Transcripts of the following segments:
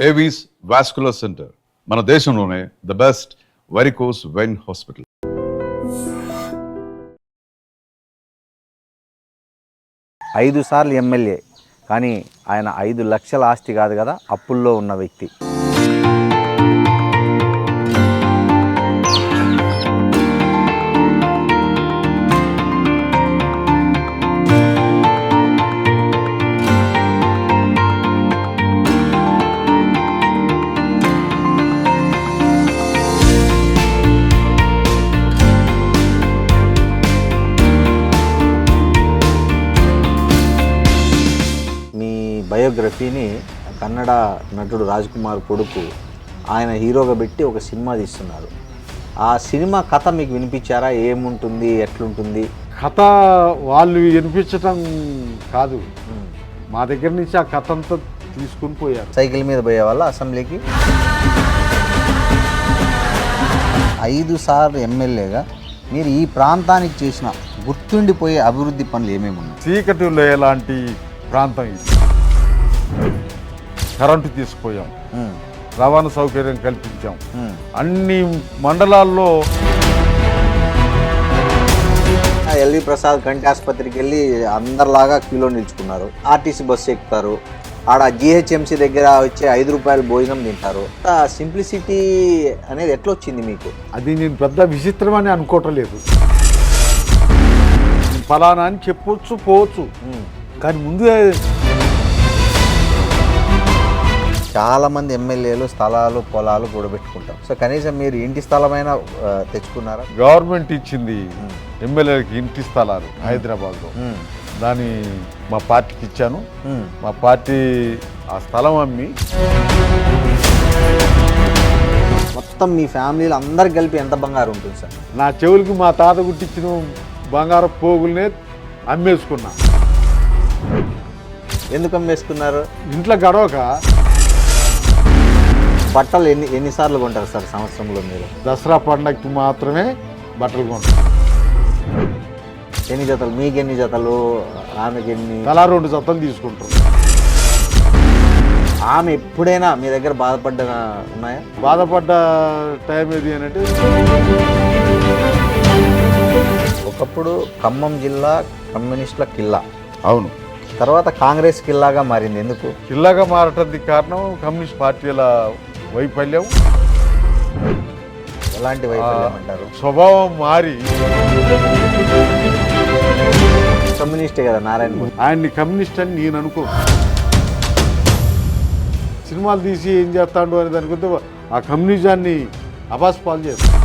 Avis vascular centre మన దేశంలోనే the best varicose vein hospital. ఐదు సార్లు ఎమ్మెల్యే, కానీ ఆయన 5 లక్షల ఆస్తి కాదు కదా, అప్పుల్లో ఉన్న వ్యక్తి. బయోగ్రఫీని కన్నడ నటుడు రాజ్ కుమార్ కొడుకు ఆయన హీరోగా పెట్టి ఒక సినిమా తీస్తున్నారు. ఆ సినిమా కథ మీకు వినిపించారా? ఏముంటుంది, ఎట్లుంటుంది? కథ వాళ్ళు వినిపించటం కాదు, మా దగ్గర నుంచి ఆ కథ అంతా తీసుకుని పోయారు. సైకిల్ మీద పోయే వాళ్ళ అసెంబ్లీకి 5 సార్లు ఎమ్మెల్యేగా మీరు ఈ ప్రాంతానికి చేసిన గుర్తుండిపోయే అభివృద్ధి పనులు ఏమేమి ఉన్నాయి? చీకటిలో ఎలాంటి ప్రాంతం ఇది. కరెంటు తీసుకుపోయాం, రవాణా సౌకర్యం కల్పించాం. అన్ని మండలాల్లో ఎల్వి ప్రసాద్ కంటి ఆసుపత్రికి వెళ్ళి అందరిలాగా క్యూలో నిల్చుకున్నారు. ఆర్టీసీ బస్సు ఎక్కుతారు, ఆడ జిహెచ్ఎంసీ దగ్గర వచ్చే 5 రూపాయలు భోజనం తింటారు. సింప్లిసిటీ అనేది ఎట్లా వచ్చింది మీకు? అది నేను పెద్ద విచిత్రం అని అనుకోవటం లేదు. ఫలానా అని చెప్పొచ్చు, పోవచ్చు, కానీ ముందే చాలామంది ఎమ్మెల్యేలు స్థలాలు పొలాలు కూడబెట్టుకుంటారు. సో కనీసం మీరు ఇంటి స్థలమైనా తెచ్చుకున్నారా? గవర్నమెంట్ ఇచ్చింది ఎమ్మెల్యేలకి ఇంటి స్థలాలు హైదరాబాద్లో. దాన్ని మా పార్టీకి ఇచ్చాను. మా పార్టీ ఆ స్థలం అమ్మి మొత్తం మీ ఫ్యామిలీలో అందరికి కలిపి ఎంత బంగారం ఉంటుంది సార్? నా చెవులకి మా తాత గుట్టించిన బంగారు పోగుల్నే అమ్మేసుకున్నా. ఎందుకు అమ్మేసుకున్నారు? ఇంట్లో గడవక. బట్టలు ఎన్నిసార్లు కొంటారు సార్ సంవత్సరంలో మీరు? దసరా పండగకి మాత్రమే బట్టలు కొంటారు. ఎన్ని జతలు? మీకు ఎన్ని జతలు? ఆమెకి ఎన్ని? అలా 2 జతలు తీసుకుంటారు. ఆమె ఎప్పుడైనా మీ దగ్గర బాధపడ్డ ఉన్నాయా? బాధపడ్డ టైం ఏది అని అంటే, ఒకప్పుడు ఖమ్మం జిల్లా కమ్యూనిస్టుల కిల్లా, అవును, తర్వాత కాంగ్రెస్ కిల్లాగా మారింది. ఎందుకు కిల్లాగా మారటానికి కారణం కమ్యూనిస్ట్ పార్టీల వైఫల్యం. ఎలాంటి వైఫల్యం అంటారు? స్వభావం మారి. కమ్యూనిస్టే కదా నారాయణ. ఆయన్ని కమ్యూనిస్ట్ అని నేను అనుకో. సినిమాలు తీసి ఏం చేస్తాడు అని అనుకుంటే ఆ కమ్యూనిజాన్ని అబాస్పాలు చేస్తాను.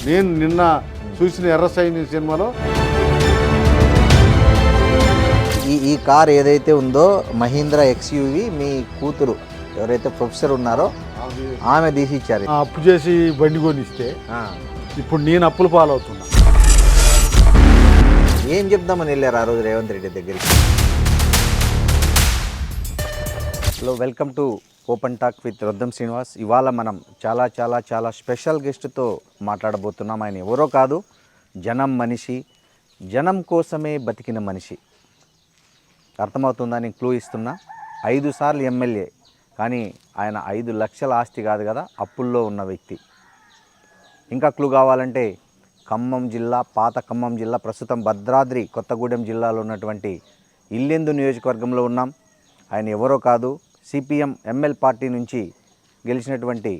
నేను నిన్న చూసిన ఎర్ర సైన్యం సినిమాలో ఈ కార్ ఏదైతే ఉందో మహీంద్రా XUV మీ కూతురు ఎవరైతే ప్రొఫెసర్ ఉన్నారో ఆమె తీసి ఇచ్చారు. అప్పు చేసి బండి కొనిస్తే ఇప్పుడు నేను అప్పుల పాలవుతున్నా. ఏం చెప్దామని వెళ్ళారు ఆ రోజు రేవంత్ రెడ్డి దగ్గరికి? Hello, welcome to open talk with Roddam Srinivas. ఇవాళ మనం చాలా చాలా చాలా స్పెషల్ గెస్ట్తో మాట్లాడబోతున్నాం. ఆయన ఎవరో కాదు, జనం మనిషి, జనం కోసమే బతికిన మనిషి. అర్థమవుతుందా? నేను క్లూ ఇస్తున్నా. 5 సార్లు ఎమ్మెల్యే, కానీ ఆయన 5 లక్షల ఆస్తి కాదు కదా, అప్పుల్లో ఉన్న వ్యక్తి. ఇంకా క్లూ కావాలంటే ఖమ్మం జిల్లా, పాత ఖమ్మం జిల్లా, ప్రస్తుతం భద్రాద్రి కొత్తగూడెం జిల్లాలో ఉన్నటువంటి ఇల్లెందు నియోజకవర్గంలో ఉన్నాం. ఆయన ఎవరో కాదు, CPM ML పార్టీ నుంచి గెలిచినటువంటి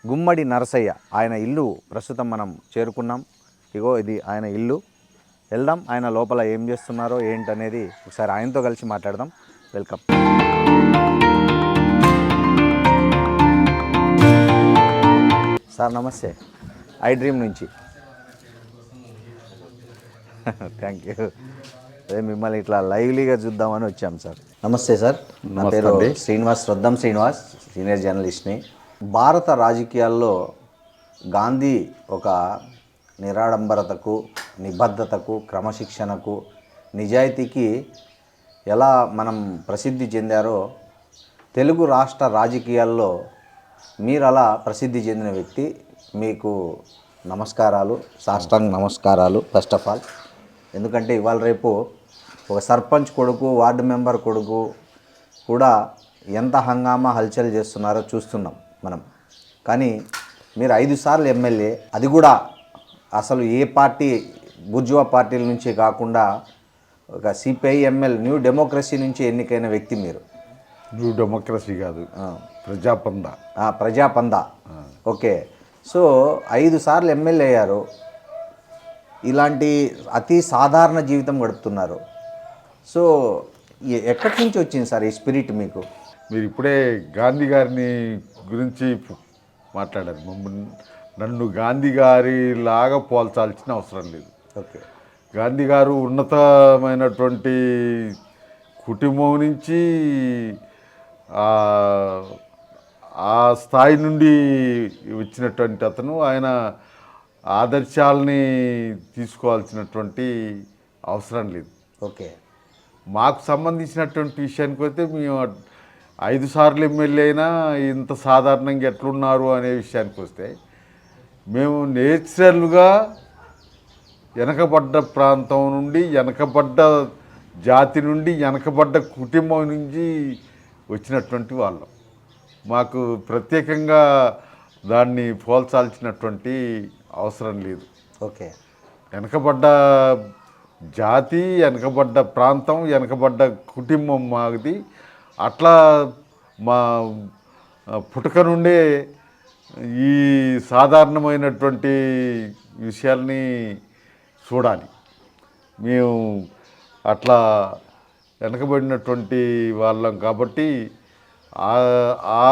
గుమ్మడి నరసయ్య. ఆయన ఇల్లు ప్రస్తుతం మనం చేరుకున్నాం. ఇగో ఇది ఆయన ఇల్లు. వెళ్దాం, ఆయన లోపల ఏం చేస్తున్నారో ఏంటనేది ఒకసారి ఆయనతో కలిసి మాట్లాడదాం. వెల్కమ్. సార్ నమస్తే, ఐ డ్రీమ్ నుంచి. Thank you. అదే మిమ్మల్ని ఇట్లా లైవ్లీగా చూద్దామని వచ్చాం సార్. నమస్తే సార్, నా పేరు శ్రీనివాస్, రొద్దం శ్రీనివాస్, సీనియర్ జర్నలిస్ట్ని. భారత రాజకీయాల్లో గాంధీ ఒక నిరాడంబరతకు, నిబద్ధతకు, క్రమశిక్షణకు, నిజాయితీకి ఎలా మనం ప్రసిద్ధి చెందారో తెలుగు రాష్ట్ర రాజకీయాల్లో మీరు అలా ప్రసిద్ధి చెందిన వ్యక్తి. మీకు నమస్కారాలు, సాష్టాంగ నమస్కారాలు ఫస్ట్ ఆఫ్ ఆల్. ఎందుకంటే ఇవాళ రేపు ఒక సర్పంచ్ కొడుకు, వార్డు మెంబర్ కొడుకు కూడా ఎంత హంగామా హల్చల్ చేస్తున్నారో చూస్తున్నాం మనం. కానీ మీరు 5 సార్లు ఎమ్మెల్యే, అది కూడా అసలు ఏ పార్టీ బుర్జువా పార్టీల నుంచి కాకుండా ఒక సిపిఐ ఎంఎల్ న్యూ డెమోక్రసీ నుంచి ఎన్నికైన వ్యక్తి మీరు. న్యూ డెమోక్రసీ కాదు, ప్రజాపంద. ప్రజాపంద. ఓకే. సో 5 సార్లు ఎమ్మెల్యే అయ్యారు, ఇలాంటి అతి సాధారణ జీవితం గడుపుతున్నారు. సో ఎక్కడి నుంచి వచ్చింది సార్ ఈ స్పిరిట్ మీకు? మీరు ఇప్పుడే గాంధీ గారిని గురించి మాట్లాడారు. నన్ను గాంధీ గారి లాగా పోల్చాల్సిన అవసరం లేదు. ఓకే. గాంధీ గారు ఉన్నతమైనటువంటి కుటుంబం నుంచి ఆ స్థాయి నుండి వచ్చినటువంటి అతను. ఆయన ఆదర్శాలని తీసుకోవాల్సినటువంటి అవసరం లేదు. ఓకే. మాకు సంబంధించినటువంటి విషయానికి వస్తే మేము 5 సార్లు ఎమ్మెల్యే అయినా ఇంత సాధారణంగా ఎట్లున్నారు అనే విషయానికి వస్తే, మేము నేచురల్గా వెనకబడ్డ ప్రాంతం నుండి, వెనకబడ్డ జాతి నుండి, వెనకబడ్డ కుటుంబం నుంచి వచ్చినటువంటి వాళ్ళం. మాకు ప్రత్యేకంగా దాన్ని పోల్చాల్సినటువంటి అవసరం లేదు. ఓకే. వెనకబడ్డ జాతి, వెనకబడ్డ ప్రాంతం, వెనకబడ్డ కుటుంబం మాది. అట్లా మా పుట్టుక నుండే ఈ సాధారణమైనటువంటి విషయాల్ని చూడాలి. మేము అట్లా వెనకబడినటువంటి వాళ్ళం కాబట్టి ఆ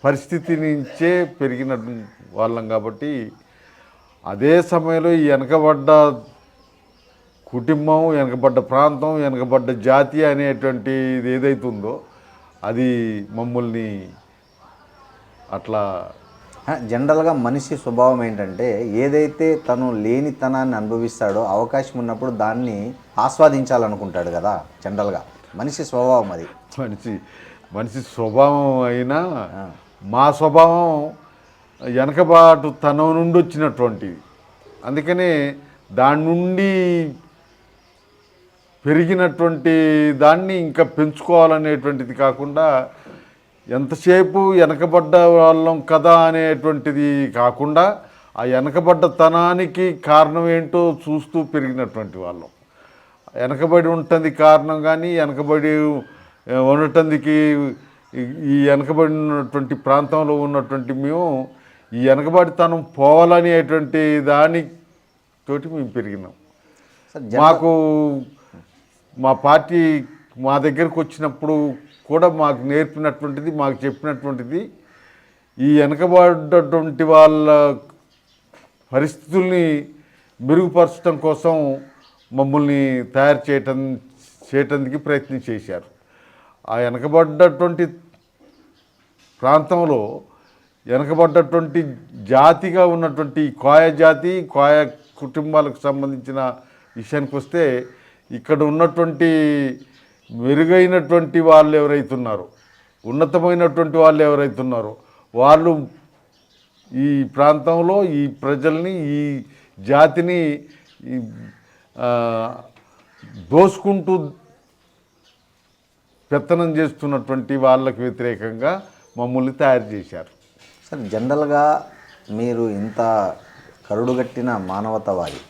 పరిస్థితి నుంచే పెరిగిన వాళ్ళం కాబట్టి, అదే సమయంలో ఈ వెనకబడ్డ కుటుంబం, వెనకబడ్డ ప్రాంతం, వెనకబడ్డ జాతి అనేటువంటిది ఏదైతే ఉందో అది మమ్మల్ని అట్లా. జనరల్గా మనిషి స్వభావం ఏంటంటే, ఏదైతే తను లేనితనాన్ని అనుభవిస్తాడో అవకాశం ఉన్నప్పుడు దాన్ని ఆస్వాదించాలనుకుంటాడు కదా. జనరల్గా మనిషి స్వభావం అది. మనిషి స్వభావం అయినా మా స్వభావం వెనకబాటు తనం నుండి వచ్చినటువంటిది. అందుకనే దాని నుండి పెరిగినటువంటి దాన్ని ఇంకా పెంచుకోవాలనేటువంటిది కాకుండా, ఎంతసేపు వెనకబడ్డ వాళ్ళం కదా అనేటువంటిది కాకుండా, ఆ వెనకబడ్డ తనానికి కారణం ఏంటో చూస్తూ పెరిగినటువంటి వాళ్ళం. వెనకబడి ఉంటుంది కారణం, కానీ వెనకబడి ఉండటానికి ఈ వెనకబడినటువంటి ప్రాంతంలో ఉన్నటువంటి మేము ఈ వెనకబడితనం పోవాలనేటువంటి దానితోటి మేము పెరిగినాం. మాకు మా పార్టీ మా దగ్గరకు వచ్చినప్పుడు కూడా మాకు నేర్పినటువంటిది, మాకు చెప్పినటువంటిది, ఈ వెనకబడ్డటువంటి వాళ్ళ పరిస్థితుల్ని మెరుగుపరచడం కోసం మమ్మల్ని తయారు చేయటానికి ప్రయత్నం చేశారు. ఆ వెనకబడ్డటువంటి ప్రాంతంలో వెనకబడ్డటువంటి జాతిగా ఉన్నటువంటి కోయ జాతి, కోయ కుటుంబాలకు సంబంధించిన విషయానికి వస్తే, ఇక్కడ ఉన్నటువంటి మెరుగైనటువంటి వాళ్ళు ఎవరైతున్నారో, ఉన్నతమైనటువంటి వాళ్ళు ఎవరైతున్నారో వాళ్ళు ఈ ప్రాంతంలో ఈ ప్రజల్ని, ఈ జాతిని దోసుకుంటూ పెత్తనం చేస్తున్నటువంటి వాళ్ళకి వ్యతిరేకంగా మమ్మల్ని తయారు చేశారు. సార్, జనరల్గా మీరు ఇంత కరుడుగట్టిన మానవతావాది,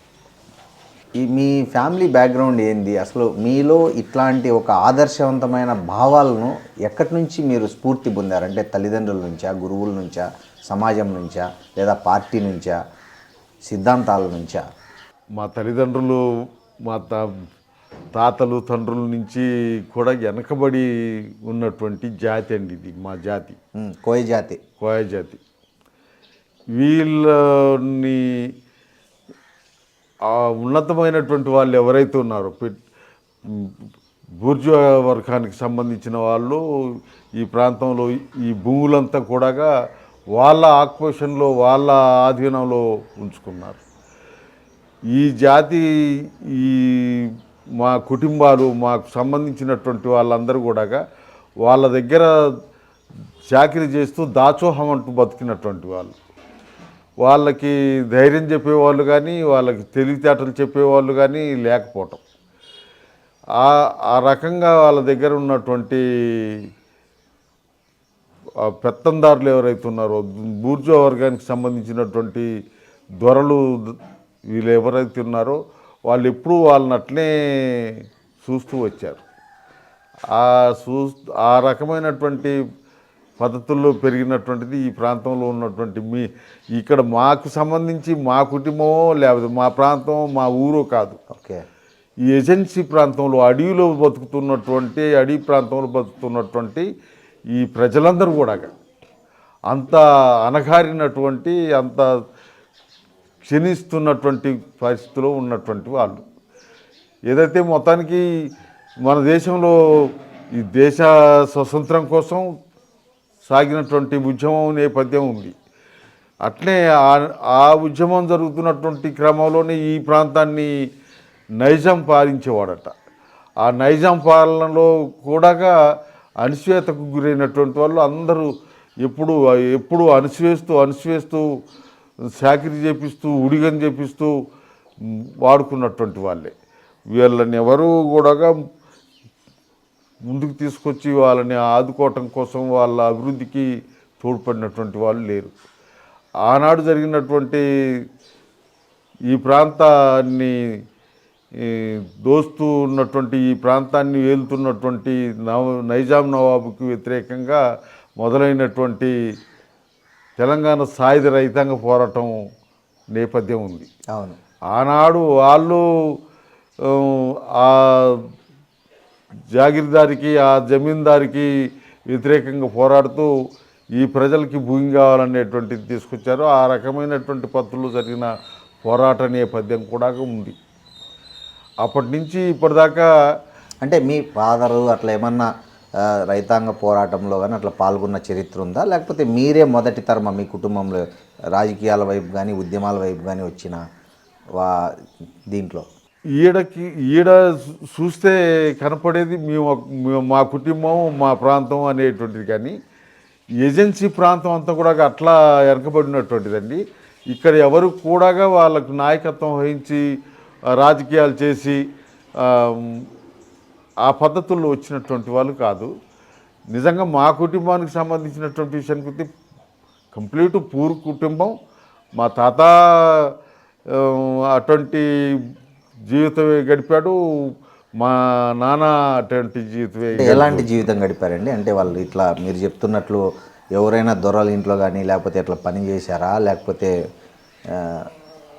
మీ ఫ్యామిలీ బ్యాక్గ్రౌండ్ ఏంది? అసలు మీలో ఇట్లాంటి ఒక ఆదర్శవంతమైన భావాలను ఎక్కడి నుంచి మీరు స్ఫూర్తి పొందారు? అంటే తల్లిదండ్రుల నుంచా, గురువుల నుంచా, సమాజం నుంచా, లేదా పార్టీ నుంచా, సిద్ధాంతాల నుంచా? మా తల్లిదండ్రులు, మా తాతలు, తండ్రుల నుంచి కూడా వెనకబడి ఉన్నటువంటి జాతి అండి ఇది. మా జాతి కోయ జాతి. కోయ జాతి. వీళ్ళని ఉన్నతమైనటువంటి వాళ్ళు ఎవరైతే ఉన్నారో, బూర్జువా వర్గానికి సంబంధించిన వాళ్ళు ఈ ప్రాంతంలో ఈ భూములంతా కూడా వాళ్ళ ఆక్యుపేషన్లో, వాళ్ళ ఆధీనంలో ఉంచుకున్నారు. ఈ జాతి, ఈ మా కుటుంబాలు, మాకు సంబంధించినటువంటి వాళ్ళందరూ కూడా వాళ్ళ దగ్గర చాకరీ చేస్తూ దాచోహం అంటూ బతికినటువంటి వాళ్ళు. వాళ్ళకి ధైర్యం చెప్పేవాళ్ళు కానీ, వాళ్ళకి తెలివితేటలు చెప్పేవాళ్ళు కానీ లేకపోవటం. ఆ రకంగా వాళ్ళ దగ్గర ఉన్నటువంటి ఆ పెత్తందారులు ఎవరైతే ఉన్నారో బూర్జో వర్గానికి సంబంధించినటువంటి దొరలు వీళ్ళు ఎవరైతే ఉన్నారో వాళ్ళు ఎప్పుడూ వాళ్ళని అట్లే చూస్తూ వచ్చారు. ఆ ఆ రకమైనటువంటి పద్ధతుల్లో పెరిగినటువంటిది ఈ ప్రాంతంలో ఉన్నటువంటి ఇక్కడ మాకు సంబంధించి మా కుటుంబమో లేకపోతే మా ప్రాంతమో మా ఊరో కాదు. ఓకే. ఈ ఏజెన్సీ ప్రాంతంలో అడవిలో బతుకుతున్నటువంటి అడవి ప్రాంతంలో బతుకుతున్నటువంటి ఈ ప్రజలందరూ కూడా అంత అణగారినటువంటి అంత క్షీణిస్తున్నటువంటి పరిస్థితిలో ఉన్నటువంటి వాళ్ళు. ఏదైతే మొత్తానికి మన దేశంలో ఈ దేశ స్వతంత్రం కోసం సాగినటువంటి ఉద్యమం నేపథ్యం ఉంది. అట్లే ఆ ఉద్యమం జరుగుతున్నటువంటి క్రమంలోనే ఈ ప్రాంతాన్ని నైజాం పాలించేవాడట. ఆ నైజాం పాలనలో కూడా అణిచివేతకు గురైనటువంటి వాళ్ళు అందరూ ఎప్పుడు అణిచివేస్తూ చాకిరీ చేపిస్తూ ఉడిగని చేపిస్తూ వాడుకున్నటువంటి వాళ్ళే. వీళ్ళని ఎవరు కూడా ముందుకు తీసుకొచ్చి వాళ్ళని ఆదుకోవటం కోసం వాళ్ళ అభివృద్ధికి తోడ్పడినటువంటి వాళ్ళు లేరు. ఆనాడు జరిగినటువంటి ఈ ప్రాంతాన్ని దోస్తూ ఉన్నటువంటి ఈ ప్రాంతాన్ని ఏలుతున్నటువంటి నైజాం నవాబుకి వ్యతిరేకంగా మొదలైనటువంటి తెలంగాణ సాయుధ రైతాంగ పోరాటం నేపథ్యం ఉంది. అవును. ఆనాడు వాళ్ళు ఆ జాగీర్దారికి ఆ జమీందారికి వ్యతిరేకంగా పోరాడుతూ ఈ ప్రజలకి భూమి కావాలనేటువంటిది తీసుకొచ్చారు. ఆ రకమైనటువంటి పద్ధతుల్లో జరిగిన పోరాట నేపథ్యం కూడా ఉంది. అప్పటి నుంచి ఇప్పటిదాకా అంటే మీ ఫాదరు అట్లా ఏమన్నా రైతాంగ పోరాటంలో కానీ అట్లా పాల్గొన్న చరిత్ర ఉందా, లేకపోతే మీరే మొదటి తరమ మీ కుటుంబంలో రాజకీయాల వైపు కానీ ఉద్యమాల వైపు కానీ వచ్చిన దీంట్లో? ఈడ చూస్తే కనపడేది మా కుటుంబం మా ప్రాంతం అనేటువంటిది, కానీ ఏజెన్సీ ప్రాంతం అంతా కూడా అట్లా వెనకబడినటువంటిదండి. ఇక్కడ ఎవరు కూడా వాళ్ళకు నాయకత్వం వహించి రాజకీయాలు చేసి ఆ పద్ధతుల్లో వచ్చినటువంటి వాళ్ళు కాదు. నిజంగా మా కుటుంబానికి సంబంధించినటువంటి విషయానికి కంప్లీట్ పూర్ కుటుంబం. మా తాత అటువంటి జీవితమే గడిపాడు, మా నాన్న అటువంటి జీవితమే. ఎలాంటి జీవితం గడిపారండి? అంటే వాళ్ళు ఇట్లా మీరు చెప్తున్నట్లు ఎవరైనా దొరల ఇంట్లో కానీ లేకపోతే ఇట్లా పని చేశారా, లేకపోతే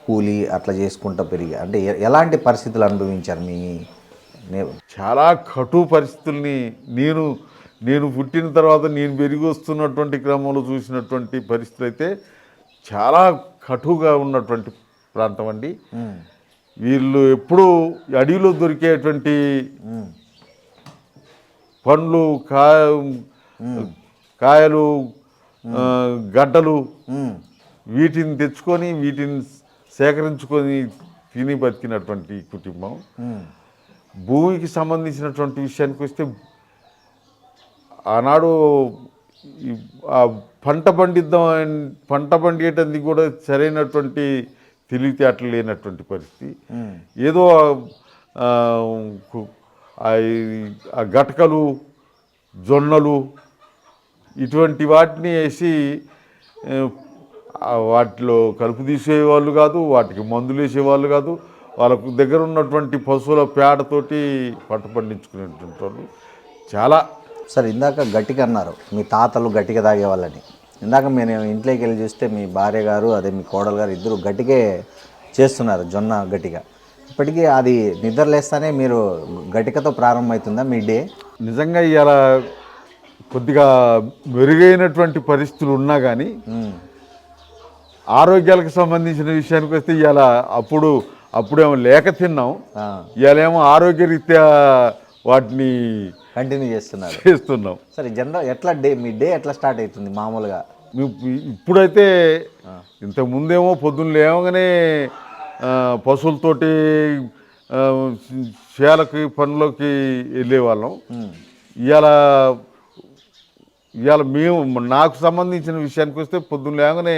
కూలి అట్లా చేసుకుంటూ పెరిగి అంటే ఎలాంటి పరిస్థితులు అనుభవించారు? చాలా కటు పరిస్థితుల్ని నేను పుట్టిన తర్వాత నేను పెరిగి వస్తున్నటువంటి క్రమంలో చూసినటువంటి పరిస్థితులు అయితే చాలా కటుగా ఉన్నటువంటి ప్రాంతం అండి. వీళ్ళు ఎప్పుడూ అడవిలో దొరికేటువంటి పండ్లు కాయలు గడ్డలు వీటిని తెచ్చుకొని వీటిని సేకరించుకొని తిని బతికినటువంటి కుటుంబం. భూమికి సంబంధించినటువంటి విషయానికి వస్తే ఆనాడు పంట పండియటానికి కూడా సరైనటువంటి తెలివితేటలు లేనటువంటి పరిస్థితి. ఏదో ఆ గటకలు జొన్నలు ఇటువంటి వాటిని వేసి వాటిలో కలుపు తీసేవాళ్ళు కాదు, వాటికి మందులు వేసేవాళ్ళు కాదు. వాళ్ళకు దగ్గర ఉన్నటువంటి పశువుల పేడతోటి పంట పండించుకునేటువంటి వాళ్ళు చాలా. సార్, ఇందాక గట్టిక అన్నారు, మీ తాతలు గట్టిక తాగేవాళ్ళని. ఇందాక మేము ఇంట్లోకి వెళ్ళి చూస్తే మీ భార్య గారు అదే మీ కోడలు గారు ఇద్దరు గట్టికే చేస్తున్నారు, జొన్న గట్టిక. ఇప్పటికీ అది నిద్రలేస్తానే మీరు గట్టికతో ప్రారంభమవుతుందా మీ డే? నిజంగా ఇలా కొద్దిగా మెరుగైనటువంటి పరిస్థితులు ఉన్నా కానీ ఆరోగ్యాలకు సంబంధించిన విషయానికి వస్తే ఇలా అప్పుడేమో లేక తిన్నాం, ఇవాళేమో ఆరోగ్యరీత్యా వాటిని కంటిన్యూ చేస్తున్నాం. సరే, జనరల్ ఎట్లా మీ డే ఎట్లా స్టార్ట్ అవుతుంది మామూలుగా? ఇప్పుడైతే ఇంతకుముందేమో పొద్దున్న లేవగానే పశువులతోటి చేలకి పనులకి వెళ్ళేవాళ్ళం. ఇవాళ నాకు సంబంధించిన విషయానికి వస్తే పొద్దున్న లేవగానే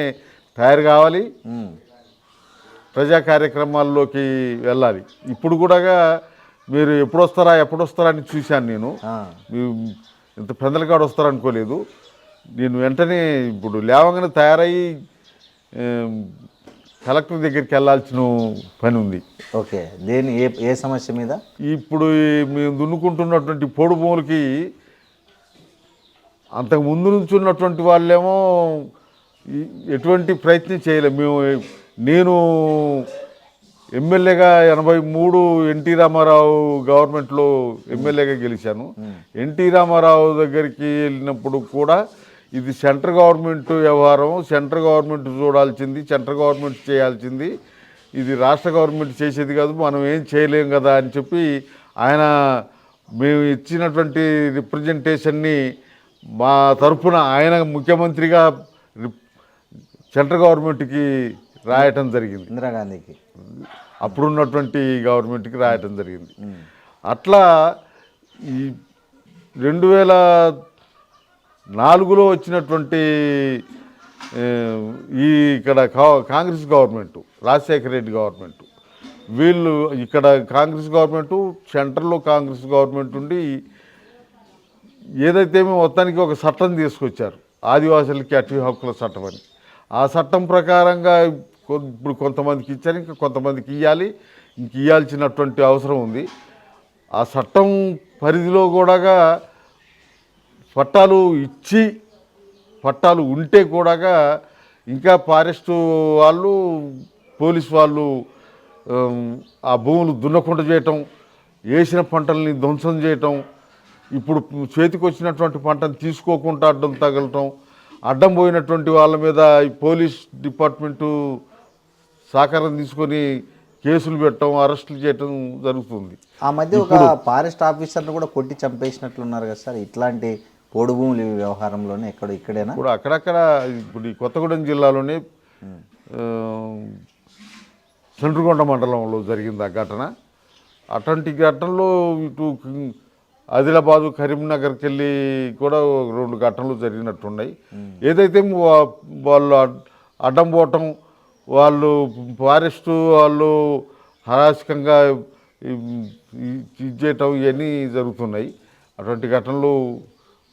తయారు కావాలి, ప్రజా కార్యక్రమాల్లోకి వెళ్ళాలి. ఇప్పుడు కూడా మీరు ఎప్పుడు వస్తారా అని చూశాను నేను. మీరు ఇంత పెందలకాడు వస్తారనుకోలేదు. నేను వెంటనే ఇప్పుడు లేవగానే తయారయ్యి కలెక్టర్ దగ్గరికి వెళ్ళాల్సిన పని ఉంది. ఓకే, దేని ఏ సమస్య మీద? ఇప్పుడు మేము దున్నుకుంటున్నటువంటి పొడు భూములకి అంతకు ముందు నుంచి ఉన్నటువంటి వాళ్ళేమో ఎటువంటి ప్రయత్నం చేయలేము. నేను ఎమ్మెల్యేగా 83 ఎన్టీ రామారావు గవర్నమెంట్లో ఎమ్మెల్యేగా గెలిచాను. ఎన్టీ రామారావు దగ్గరికి వెళ్ళినప్పుడు కూడా ఇది సెంట్రల్ గవర్నమెంట్ వ్యవహారం, సెంట్రల్ గవర్నమెంట్ చూడాల్సింది, సెంట్రల్ గవర్నమెంట్ చేయాల్సింది, ఇది రాష్ట్ర గవర్నమెంట్ చేసేది కాదు, మనం ఏం చేయలేం కదా అని చెప్పి ఆయన మేము ఇచ్చినటువంటి రిప్రజెంటేషన్ని మా తరఫున ఆయన ముఖ్యమంత్రిగా సెంట్రల్ గవర్నమెంట్కి రాయటం జరిగింది. ఇందిరాగాంధీకి అప్పుడున్నటువంటి గవర్నమెంట్కి రాయటం జరిగింది. అట్లా ఈ 2004లో వచ్చినటువంటి ఈ ఇక్కడ కాంగ్రెస్ గవర్నమెంటు, రాజశేఖర రెడ్డి గవర్నమెంటు, వీళ్ళు ఇక్కడ కాంగ్రెస్ గవర్నమెంటు, సెంట్రల్లో కాంగ్రెస్ గవర్నమెంట్ ఉండి ఏదైతే మొత్తానికి ఒక చట్టం తీసుకొచ్చారు, ఆదివాసులకి అటవీ హక్కుల చట్టం అని. ఆ చట్టం ప్రకారంగా ఇప్పుడు కొంతమందికి ఇచ్చారు, ఇంకా కొంతమందికి ఇవ్వాలి, ఇంక ఇవ్వాల్సినటువంటి అవసరం ఉంది. ఆ చట్టం పరిధిలో కూడా పట్టాలు ఇచ్చి పట్టాలు ఉంటే కూడా ఇంకా ఫారెస్టు వాళ్ళు, పోలీసు వాళ్ళు ఆ భూములు దున్నకుండా చేయటం, వేసిన పంటల్ని ధ్వంసం చేయటం, ఇప్పుడు చేతికి వచ్చినటువంటి పంటను తీసుకోకుండా అడ్డం తగలటం, అడ్డం పోయినటువంటి వాళ్ళ మీద ఈ పోలీస్ డిపార్ట్మెంటు సహకారం తీసుకొని కేసులు పెట్టడం, అరెస్టులు చేయటం జరుగుతుంది. ఆ మధ్య ఒక ఫారెస్ట్ ఆఫీసర్ను కూడా కొట్టి చంపేసినట్లున్నారు కదా సార్, ఇట్లాంటి పోడు భూములు వ్యవహారంలోనే ఇక్కడేనా? ఇప్పుడు అక్కడక్కడ ఇప్పుడు ఈ కొత్తగూడెం జిల్లాలోనే చండ్రుగొండ మండలంలో జరిగింది ఆ ఘటన. అటువంటి ఘటనలో ఇటు ఆదిలాబాదు, కరీంనగర్కి వెళ్ళి కూడా 2 ఘటనలు జరిగినట్టున్నాయి. ఏదైతే వాళ్ళు అడ్డం పోవటం, వాళ్ళు ఫారెస్టు వాళ్ళు హరాశకంగా చేయటం ఇవన్నీ జరుగుతున్నాయి. అటువంటి ఘటనలు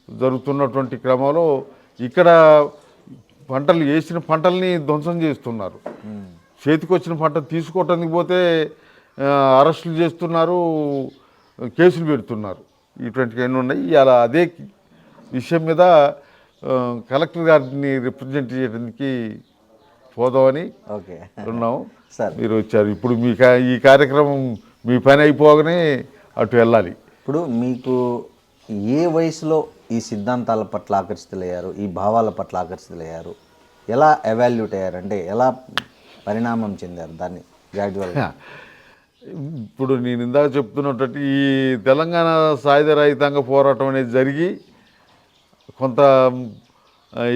జరుగుతున్నటువంటి క్రమంలో ఇక్కడ పంటలు వేసిన పంటల్ని ధ్వంసం చేస్తున్నారు. చేతికి వచ్చిన పంట తీసుకోవటానికి పోతే అరెస్టులు చేస్తున్నారు, కేసులు పెడుతున్నారు. ఇటువంటివి ఎన్ని ఉన్నాయి. ఇలా అదే విషయం మీద కలెక్టర్ గారిని రిప్రజెంట్ చేయడానికి పోదామని ఉన్నాము. మీరు వచ్చారు. ఇప్పుడు మీ ఈ కార్యక్రమం మీ పని అయిపోగానే అటు వెళ్ళాలి. ఇప్పుడు మీకు ఏ వయసులో ఈ సిద్ధాంతాల పట్ల ఆకర్షితులయ్యారు, ఈ భావాల పట్ల ఆకర్షితులయ్యారు, ఎలా ఎవాల్యూట్ అయ్యారు, అంటే ఎలా పరిణామం చెందారు దాన్ని గ్రాడ్యువల్గా? ఇప్పుడు నేను ఇందాక చెప్తున్నట్టు ఈ తెలంగాణ సాయుధ రైతాంగ పోరాటం అనేది జరిగి కొంత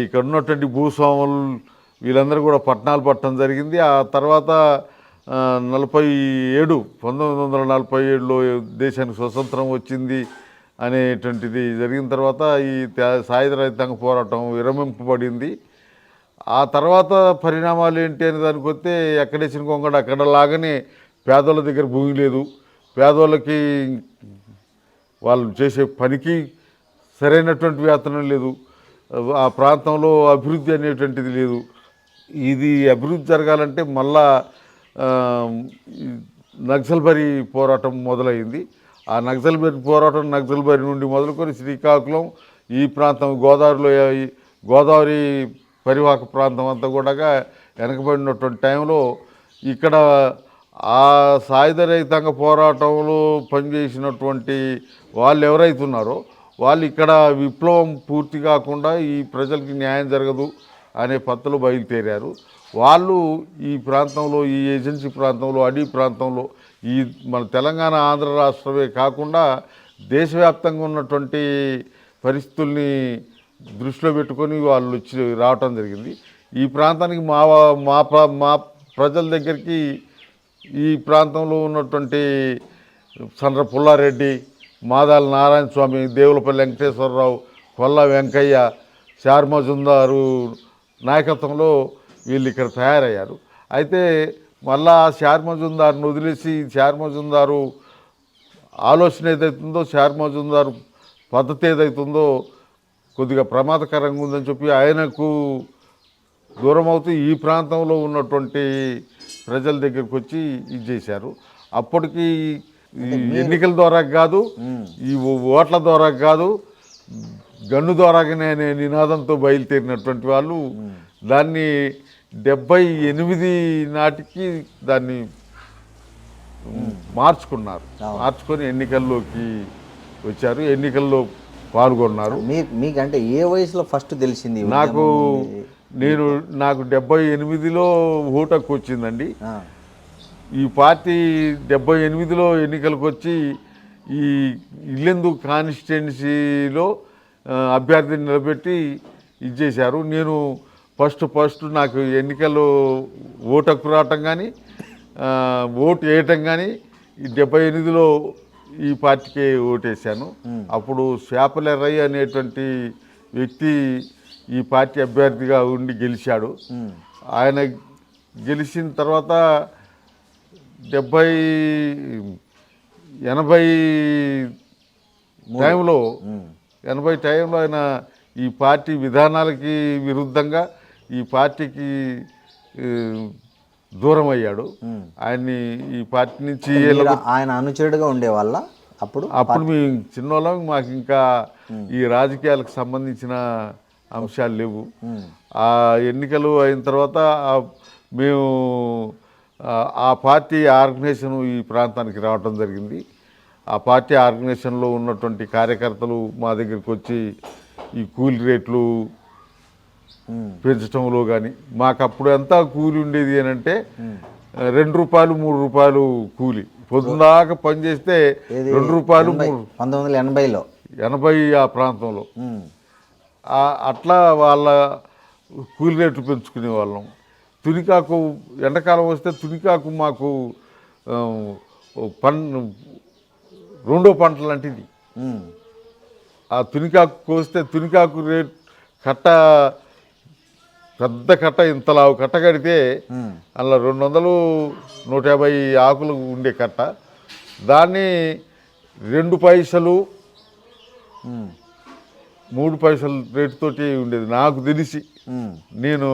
ఇక్కడ ఉన్నటువంటి భూస్వాములు వీళ్ళందరూ కూడా పట్టణాలు పట్టడం జరిగింది. ఆ తర్వాత 1947లో దేశానికి స్వతంత్రం వచ్చింది అనేటువంటిది జరిగిన తర్వాత ఈ సాయుధ రైతాంగ పోరాటం విరమింపబడింది. ఆ తర్వాత పరిణామాలు ఏంటి అని దానికి వస్తే ఎక్కడేసిన కొంగడ అక్కడ లాగానే పేదోళ్ళ దగ్గర భూమి లేదు, పేదోళ్ళకి వాళ్ళు చేసే పనికి సరైనటువంటి వేతనం లేదు, ఆ ప్రాంతంలో అభివృద్ధి అనేటువంటిది లేదు. ఇది అభివృద్ధి జరగాలంటే మళ్ళా నక్సల్బరీ పోరాటం మొదలైంది. ఆ నక్సల్బరీ పోరాటం నక్సల్బరీ నుండి మొదలుకొని శ్రీకాకుళం ఈ ప్రాంతం గోదావరి పరివాహక ప్రాంతం అంతా కూడా వెనకబడినటువంటి టైంలో ఇక్కడ ఆ సాయుధ రైతాంగ పోరాటంలో పనిచేసినటువంటి వాళ్ళు ఎవరైతున్నారో వాళ్ళు ఇక్కడ విప్లవం పూర్తి కాకుండా ఈ ప్రజలకి న్యాయం జరగదు అనే పద్ధతిలో బయలుదేరారు. వాళ్ళు ఈ ప్రాంతంలో, ఈ ఏజెన్సీ ప్రాంతంలో, అడవి ప్రాంతంలో, ఈ మన తెలంగాణ ఆంధ్ర రాష్ట్రమే కాకుండా దేశవ్యాప్తంగా ఉన్నటువంటి పరిస్థితుల్ని దృష్టిలో పెట్టుకొని వాళ్ళు వచ్చి రావటం జరిగింది. ఈ ప్రాంతానికి మా ప్రజల దగ్గరికి ఈ ప్రాంతంలో ఉన్నటువంటి సండ్ర పుల్లారెడ్డి, మాదాల నారాయణ స్వామి, దేవులపల్లి వెంకటేశ్వరరావు, కొల్ల వెంకయ్య, శార్ మజుందారు నాయకత్వంలో వీళ్ళు ఇక్కడ తయారయ్యారు. అయితే మళ్ళా శార్ మజుందారుని వదిలేసి శార్ మజుందారు ఆలోచన ఏదైతుందో షేర్ మజుందార్ పద్ధతి ఏదైతుందో కొద్దిగా ప్రమాదకరంగా ఉందని చెప్పి ఆయనకు దూరం అవుతూ ఈ ప్రాంతంలో ఉన్నటువంటి ప్రజల దగ్గరికి వచ్చి ఇది చేశారు. అప్పటికి ఈ ఎన్నికల ద్వారా కాదు, ఈ ఓట్ల ద్వారా కాదు, గన్ను ద్వారాగానే అనే నినాదంతో బయలుదేరినటువంటి వాళ్ళు దాన్ని 78 నాటికి దాన్ని మార్చుకొని ఎన్నికల్లోకి వచ్చారు, ఎన్నికల్లో పాల్గొన్నారు. మీకంటే ఏ వయసులో ఫస్ట్ తెలిసింది ఈ నాకు ఉద్యమం? నాకు 78లో ఓటు హక్కు వచ్చిందండి. ఈ పార్టీ 78లో ఎన్నికలకు వచ్చి ఈ ఇల్లెందు కాన్స్టిట్యున్సీలో అభ్యర్థిని నిలబెట్టి ఇది చేశారు. నేను ఫస్ట్ నాకు ఎన్నికల్లో ఓటు హక్కు రావటం కానీ ఓటు వేయటం కానీ ఈ 78లో ఈ పార్టీకే ఓటేశాను. అప్పుడు శాపలెర్రయ్య అనేటువంటి వ్యక్తి ఈ పార్టీ అభ్యర్థిగా ఉండి గెలిచాడు. ఆయన గెలిచిన తర్వాత 80 టైంలో ఆయన ఈ పార్టీ విధానాలకి విరుద్ధంగా ఈ పార్టీకి దూరం అయ్యాడు. ఆయన్ని ఈ పార్టీ నుంచి ఆయన అనుచరుడుగా ఉండేవాళ్ళ అప్పుడు మేము చిన్నోళ్ళం, మాకు ఇంకా ఈ రాజకీయాలకు సంబంధించిన అంశాలు లేవు. ఆ ఎన్నికలు అయిన తర్వాత మేము ఆ పార్టీ ఆర్గనైజేషన్ ఈ ప్రాంతానికి రావటం జరిగింది. ఆ పార్టీ ఆర్గనైజేషన్లో ఉన్నటువంటి కార్యకర్తలు మా దగ్గరికి వచ్చి ఈ కూలి రేట్లు పెంచడంలో కానీ, మాకు అప్పుడు ఎంత కూలి ఉండేది అని అంటే 2 రూపాయలు 3 రూపాయలు కూలి, పొద్దుదాకా పనిచేస్తే 2 రూపాయలు 1980లో 80 ఆ ప్రాంతంలో అట్లా వాళ్ళ కూలి రేట్లు పెంచుకునే వాళ్ళం. తునికాకు ఎండాకాలం వస్తే తునికాకు మాకు రెండో పంట లాంటిది. ఆ తునికాకు కోస్తే తునికాకు రేట్ కట్ట, పెద్ద కట్ట, ఇంతలావు కట్ట కడితే అందులో 200 150 ఆకులు ఉండే కట్ట, దాన్ని 2 పైసలు 3 పైసల రేటుతోటి ఉండేది నాకు తెలిసి. నేను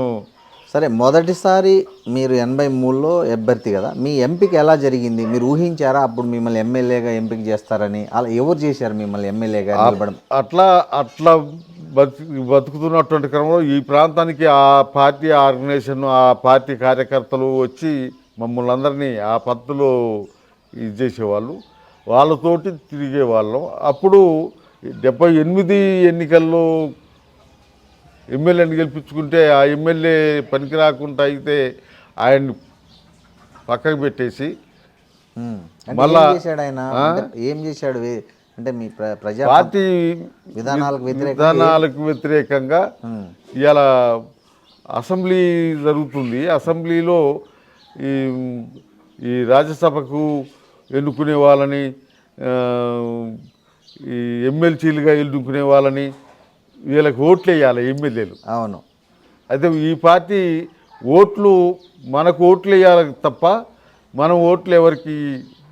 సరే, మొదటిసారి మీరు 83లో అభ్యర్థి కదా, మీ ఎంపిక ఎలా జరిగింది? మీరు ఊహించారా అప్పుడు మిమ్మల్ని ఎమ్మెల్యేగా ఎంపిక చేస్తారని? అలా ఎవరు చేశారు మిమ్మల్ని ఎమ్మెల్యేగా నిలబడం? అట్లా బతుకుతున్నటువంటి క్రమంలో ఈ ప్రాంతానికి ఆ పార్టీ ఆర్గనైజేషన్, ఆ పార్టీ కార్యకర్తలు వచ్చి మమ్మల్ని అందరినీ ఆ పద్ధతిలో ఇది చేసేవాళ్ళు, వాళ్ళతోటి తిరిగేవాళ్ళం. అప్పుడు 78 ఎన్నికల్లో ఎమ్మెల్యేని గెలిపించుకుంటే ఆ ఎమ్మెల్యే పనికి రాకుండా అయితే ఆయన్ని పక్కకు పెట్టేసి మళ్ళా ఏం చేశాడు అంటే మీ పార్టీ విధానాలకు వ్యతిరేకంగా ఇలా అసెంబ్లీ జరుగుతుంది. అసెంబ్లీలో ఈ రాజ్యసభకు ఎన్నుకునే వాళ్ళని, ఈ ఎమ్మెల్సీలుగా ఎన్నుకునే వాళ్ళని వీళ్ళకి ఓట్లు వేయాలి ఎమ్మెల్యేలు. అవును. అయితే ఈ పార్టీ ఓట్లు మనకు ఓట్లు వేయాలి తప్ప మనం ఓట్లు ఎవరికి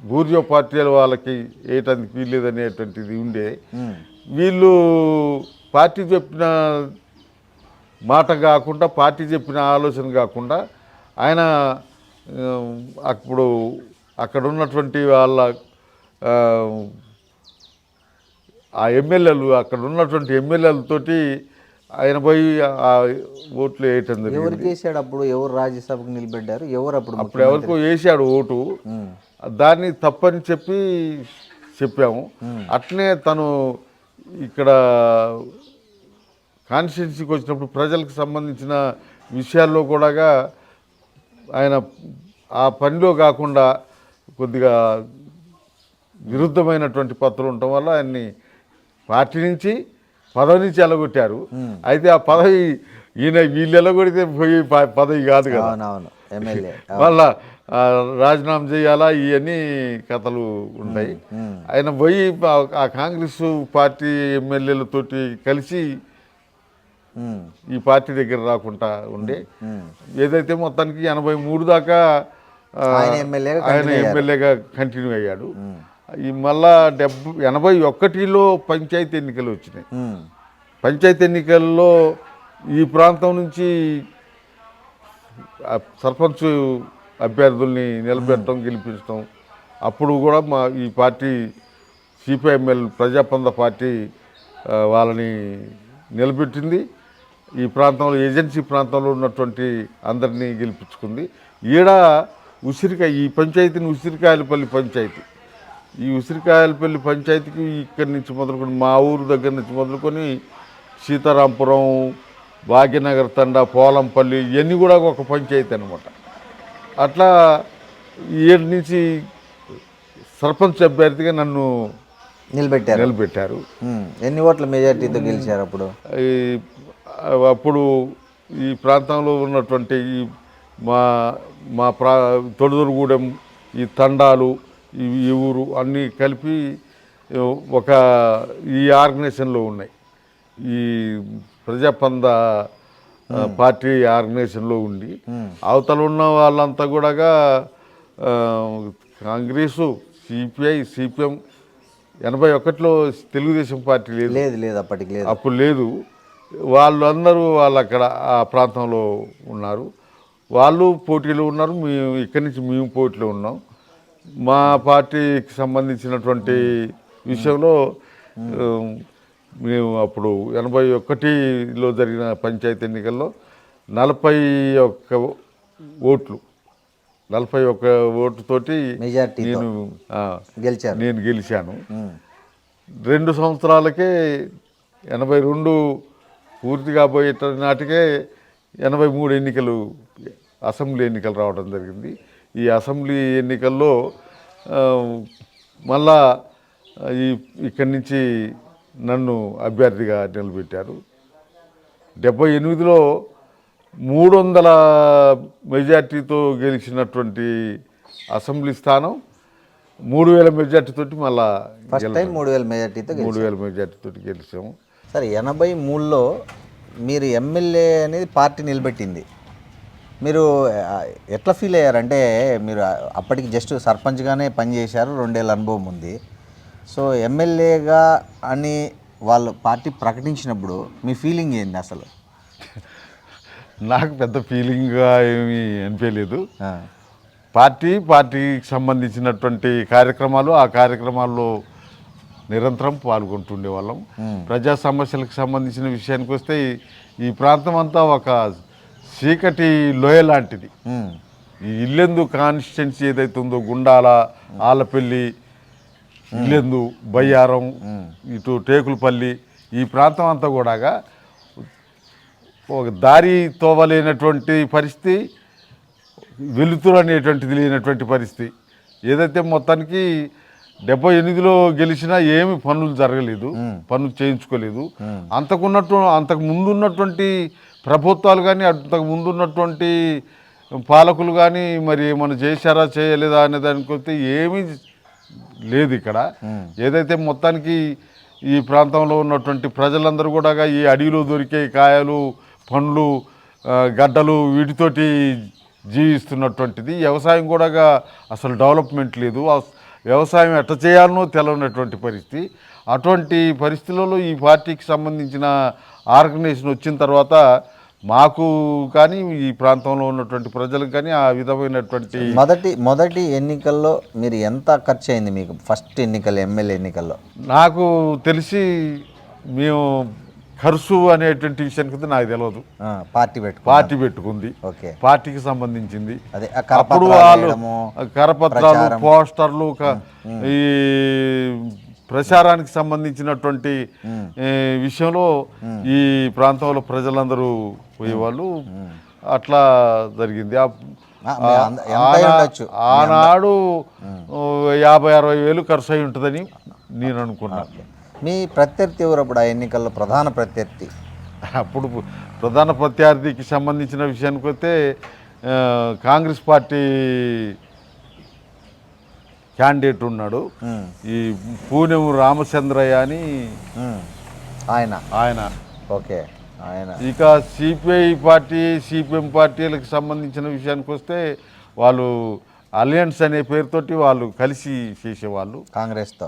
బూర్జో పార్టీల వాళ్ళకి వేయటానికి వీల్లేదనేటువంటిది ఉండే. వీళ్ళు పార్టీ చెప్పిన మాట కాకుండా, పార్టీ చెప్పిన ఆలోచన కాకుండా ఆయన అప్పుడు అక్కడ ఉన్నటువంటి వాళ్ళ ఆ ఎమ్మెల్యేలు, అక్కడ ఉన్నటువంటి ఎమ్మెల్యేలతోటి ఆయన పోయి ఆ ఓట్లు వేయటం జరిగింది. ఎవరికి వేసాడు అప్పుడు? ఎవరు రాజ్యసభకు నిలబెట్టారు? ఎవరు అప్పుడు ఎవరికో వేసాడు ఓటు, దాన్ని తప్పని చెప్పాము. అట్లనే తను ఇక్కడ కాన్స్టిట్యున్సీకి వచ్చినప్పుడు ప్రజలకు సంబంధించిన విషయాల్లో కూడా ఆయన ఆ పనిలో కాకుండా కొద్దిగా విరుద్ధమైనటువంటి పత్రం ఉండటం వల్ల ఆయన్ని పార్టీ నుంచి పదవి నుంచి ఎలగొట్టారు. అయితే ఆ పదవి వీళ్ళు ఎలగొడితే పోయి పదవి కాదు కదా, మళ్ళా రాజీనామా చేయాలా, ఇవన్నీ కథలు ఉంటాయి. ఆయన పోయి ఆ కాంగ్రెస్ పార్టీ ఎమ్మెల్యేలతోటి కలిసి ఈ పార్టీ దగ్గర రాకుండా ఉండే, ఏదైతే మొత్తానికి 83 దాకా ఆయన ఎమ్మెల్యేగా కంటిన్యూ అయ్యాడు. ఈ మళ్ళా 81లో పంచాయతీ ఎన్నికలు వచ్చినాయి. పంచాయతీ ఎన్నికల్లో ఈ ప్రాంతం నుంచి సర్పంచ్ అభ్యర్థుల్ని నిలబెట్టడం, గెలిపించడం. అప్పుడు కూడా ఈ పార్టీ సిపిఐఎంఎల్ ప్రజాపంద పార్టీ వాళ్ళని నిలబెట్టింది. ఈ ప్రాంతంలో ఏజెన్సీ ప్రాంతంలో ఉన్నటువంటి అందరినీ గెలిపించుకుంది. ఈడ ఈ పంచాయతీని ఉసిరికాయలపల్లి పంచాయతీ. ఈ ఉసిరికాయలపల్లి పంచాయతీకి ఇక్కడి నుంచి మొదలుకొని మా ఊరు దగ్గర నుంచి మొదలుకొని సీతారాంపురం, భాగ్యనగర్ తండా, పోలంపల్లి ఇవన్నీ కూడా ఒక పంచాయతీ అనమాట. అట్లా ఏడు నుంచి సర్పంచ్ అభ్యర్థిగా నన్ను నిలబెట్టారు. ఎన్ని ఓట్ల మెజార్టీతో గెలిచారు అప్పుడు? అప్పుడు ఈ ప్రాంతంలో ఉన్నటువంటి మా తొడుదొరుగూడెం, ఈ తండాలు, ఈ ఊరు అన్నీ కలిపి ఈ ఆర్గనైజేషన్లో ఉన్నాయి. ఈ ప్రజాపంద పార్టీ ఆర్గనైజేషన్లో ఉండి అవతల ఉన్న వాళ్ళంతా కూడా కాంగ్రెసు, సిపిఐ, సిపిఎం. 81లో తెలుగుదేశం పార్టీ లేదు అప్పటికి లేదు. అప్పుడు లేదు. వాళ్ళందరూ అక్కడ ఆ ప్రాంతంలో ఉన్నారు. వాళ్ళు పోటీలో ఉన్నారు, ఇక్కడి నుంచి మేము పోటీలో ఉన్నాం. మా పార్టీకి సంబంధించినటువంటి విషయంలో మేము అప్పుడు 81లో జరిగిన పంచాయతీ ఎన్నికల్లో 41 ఓట్లు, 41 ఓటుతోటి నేను గెలిచాను. 2 సంవత్సరాలకే 82 పూర్తి కాబోయే నాటికే 83 ఎన్నికలు, అసెంబ్లీ ఎన్నికలు రావడం జరిగింది. ఈ అసెంబ్లీ ఎన్నికల్లో మళ్ళా ఇక్కడి నుంచి నన్ను అభ్యర్థిగా నిలబెట్టారు. 78లో 300 మెజార్టీతో గెలిచినటువంటి అసెంబ్లీ స్థానం 3000 మెజార్టీతోటి మళ్ళా 3000 మెజార్టీతో గెలిచాము. సరే, 83లో మీరు ఎమ్మెల్యే అనేది పార్టీ నిలబెట్టింది. మీరు ఎట్లా ఫీల్ అయ్యారంటే, మీరు అప్పటికి జస్ట్ సర్పంచ్గానే పనిచేశారు, 2 ఏళ్ళ అనుభవం ఉంది. సో ఎమ్మెల్యేగా అని వాళ్ళు పార్టీ ప్రకటించినప్పుడు మీ ఫీలింగ్ ఏంది అసలు? నాకు పెద్ద ఫీలింగ్గా ఏమీ అనిపించలేదు. పార్టీకి సంబంధించినటువంటి కార్యక్రమాలు, ఆ కార్యక్రమాల్లో నిరంతరం పాల్గొంటుండే వాళ్ళం. ప్రజా సమస్యలకు సంబంధించిన విషయానికి వస్తే ఈ ప్రాంతం అంతా ఒక చీకటి లోయ లాంటిది. ఈ ఇల్లెందు కాన్స్టిట్యున్సీ ఏదైతే ఉందో, గుండాల, ఆలపల్లి, ఇల్లెందు, బయ్యారం, ఇటు టేకులపల్లి, ఈ ప్రాంతం అంతా కూడా ఒక దారి తోవలేనటువంటి పరిస్థితి, వెలుతురు అనేటువంటిది లేనటువంటి పరిస్థితి. ఏదైతే మొత్తానికి 78లో గెలిచినా ఏమి పనులు జరగలేదు, పనులు చేయించుకోలేదు. అంతకు ముందున్నటువంటి ప్రభుత్వాలు కానీ, అంతకు ముందున్నటువంటి పాలకులు కానీ మరి ఏమైనా చేశారా చేయలేదా అనే దానికి వస్తే ఏమీ లేదు ఇక్కడ. ఏదైతే మొత్తానికి ఈ ప్రాంతంలో ఉన్నటువంటి ప్రజలందరూ కూడా ఈ అడవిలో దొరికే కాయలు, పండ్లు, గడ్డలు వీటితోటి జీవిస్తున్నటువంటిది. వ్యవసాయం కూడా అసలు డెవలప్మెంట్ లేదు. వ్యవసాయం ఎట్లా చేయాలనో తెలియనటువంటి పరిస్థితి. అటువంటి పరిస్థితులలో ఈ పార్టీకి సంబంధించిన ఆర్గనైజేషన్ వచ్చిన తర్వాత మాకు కానీ, ఈ ప్రాంతంలో ఉన్నటువంటి ప్రజలకు కానీ ఆ విధమైనటువంటి మొదటి ఎన్నికల్లో మీరు ఎంత ఖర్చు అయింది మీకు? ఫస్ట్ ఎన్నికలు, ఎమ్మెల్యే ఎన్నికల్లో నాకు తెలిసి మేము ఖర్చు అనేటువంటి విషయానికి నాకు తెలియదు. పార్టీ పెట్టుకుంది, పార్టీకి సంబంధించింది. అప్పుడు వాళ్ళు కరపత్రాలు, పోస్టర్లు, ఈ ప్రచారానికి సంబంధించినటువంటి విషయంలో ఈ ప్రాంతంలో ప్రజలందరూ పోయేవాళ్ళు. అట్లా జరిగింది. ఆనాడు 50-60 వేలు ఖర్చు అయి ఉంటుందని నేను అనుకున్నాను. మీ ప్రత్యర్థి ఎవరు అప్పుడు ఆ ఎన్నికల్లో? ప్రధాన ప్రత్యర్థి అప్పుడు ప్రధాన ప్రత్యర్థికి సంబంధించిన విషయానికి వస్తే కాంగ్రెస్ పార్టీ క్యాండిడేట్ ఉన్నాడు, ఈ పూనెం రామచంద్రయ్య అని ఆయన. ఓకే, ఆయన. ఇక సిపిఐ పార్టీ, సిపిఎం పార్టీలకు సంబంధించిన విషయానికి వస్తే వాళ్ళు అలయన్స్ అనే పేరుతోటి వాళ్ళు కలిసి చేసేవాళ్ళు. కాంగ్రెస్తో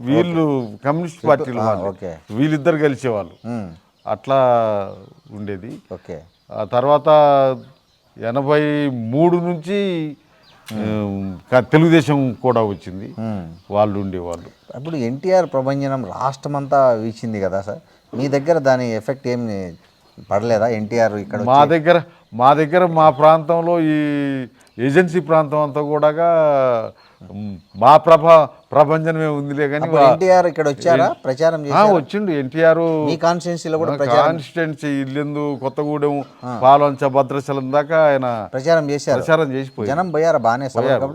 వీళ్ళు కమ్యూనిస్ట్ పార్టీలు వాళ్ళు. ఓకే. వీళ్ళిద్దరు కలిసేవాళ్ళు. అట్లా ఉండేది. ఓకే. ఆ తర్వాత 83 నుంచి తెలుగుదేశం కూడా వచ్చింది. వాళ్ళు ఉండేవాళ్ళు. అప్పుడు ఎన్టీఆర్ ప్రభంజనం రాష్ట్రమంతా వీచింది కదా సార్, మీ దగ్గర దాని ఎఫెక్ట్ ఏమి పడలేదా? ఎన్టీఆర్ ఇక్కడ మా దగ్గర మా ప్రాంతంలో ఈ ఏజెన్సీ ప్రాంతం అంతా కూడా మా ప్రభంజనమే ఉందిలే కానీ ఎన్టీఆర్ ఇక్కడ వచ్చారా, ప్రచారం వచ్చిండు. ఎన్టీఆర్ మీ కాన్స్టిట్యున్సీలో కూడా కాన్స్టిట్యున్సీ ఇల్లెందు, కొత్తగూడెం, పాలంచ, భద్రాచలం దాకా ఆయన ప్రచారం చేసిపోయి జనం పోయారా? బాగానే పోయారు.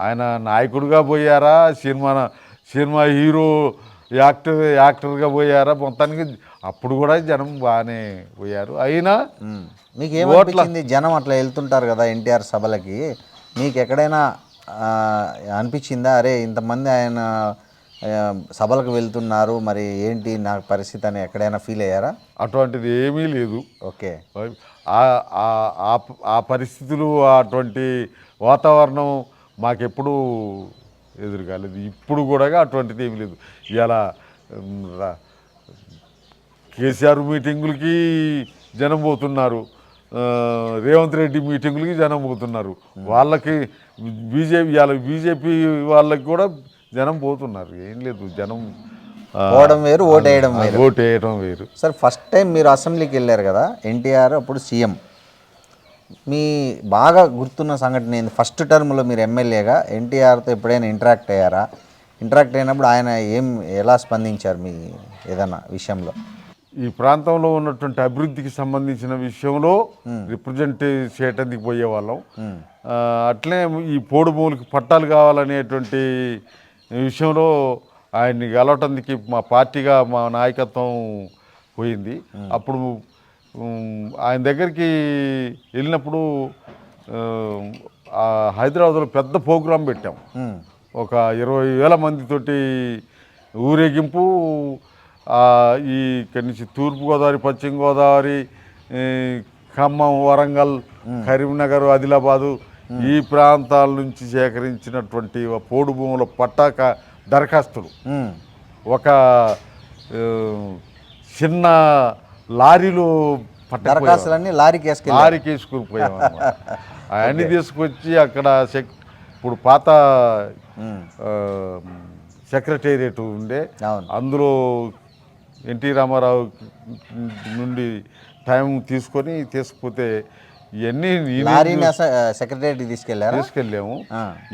ఆయన నాయకుడిగా పోయారా, సినిమా హీరో యాక్టర్గా పోయారా, మొత్తానికి అప్పుడు కూడా జనం బాగానే పోయారు. అయినా మీకు ఏమనిపించింది? జనం అట్లా వెళ్తుంటారు కదా ఎన్టీఆర్ సభలకి, మీకు ఎక్కడైనా అనిపించిందా అరే ఇంతమంది ఆయన సభలకు వెళ్తున్నారు, మరి ఏంటి నా పరిస్థితి అని ఎక్కడైనా ఫీల్ అయ్యారా? అటువంటిది ఏమీ లేదు. ఓకే. ఆ పరిస్థితులు, అటువంటి వాతావరణం మాకెప్పుడు ఎదురు కాలేదు. ఇప్పుడు కూడా అటువంటిది ఏమి లేదు. ఇలా కేసీఆర్ మీటింగులకి జనం పోతున్నారు, రేవంత్ రెడ్డి మీటింగులకి జనం పోతున్నారు. వాళ్ళకి బీజేపీ వాళ్ళకి కూడా జనం పోతున్నారు. ఏం లేదు, జనం పోవడం వేరు, ఓటేయడం వేరు. సార్ ఫస్ట్ టైం మీరు అసెంబ్లీకి వెళ్ళారు కదా, ఎన్టీఆర్ అప్పుడు సీఎం, మీ బాగా గుర్తున్న సంఘటన ఏంది? ఫస్ట్ టర్మ్లో మీరు ఎమ్మెల్యేగా ఎన్టీఆర్తో ఎప్పుడైనా ఇంటరాక్ట్ అయ్యారా? ఇంటరాక్ట్ అయినప్పుడు ఆయన ఎలా స్పందించారు మీ ఏదైనా విషయంలో? ఈ ప్రాంతంలో ఉన్నటువంటి అభివృద్ధికి సంబంధించిన విషయంలో రిప్రజెంట్ చేయటానికి పోయేవాళ్ళం. అట్లే ఈ పోడుమూలకి పట్టాలు కావాలనేటువంటి విషయంలో ఆయన్ని గెలవటానికి మా పార్టీగా మా నాయకత్వం పోయింది. అప్పుడు ఆయన దగ్గరికి వెళ్ళినప్పుడు హైదరాబాద్లో పెద్ద ప్రోగ్రాం పెట్టాం. ఒక 20,000 మందితోటి ఊరేగింపు. ఇక్కడి నుంచి తూర్పుగోదావరి, పశ్చిమ గోదావరి, ఖమ్మం, వరంగల్, కరీంనగర్, ఆదిలాబాదు ఈ ప్రాంతాల నుంచి సేకరించినటువంటి పోడు భూముల పట్టాక దరఖాస్తులు ఒక చిన్న లారీలో దరఖాస్తులన్నీ లారీకి వేసుకుని పోయాం. అవన్నీ తీసుకొచ్చి అక్కడ ఇప్పుడు పాత సెక్రటేరియట్ ఉండే, అందులో ఎన్టీ రామారావు నుండి టైం తీసుకుపోతే ఇవన్నీ సెక్రటేరియట్ తీసుకెళ్ళాము.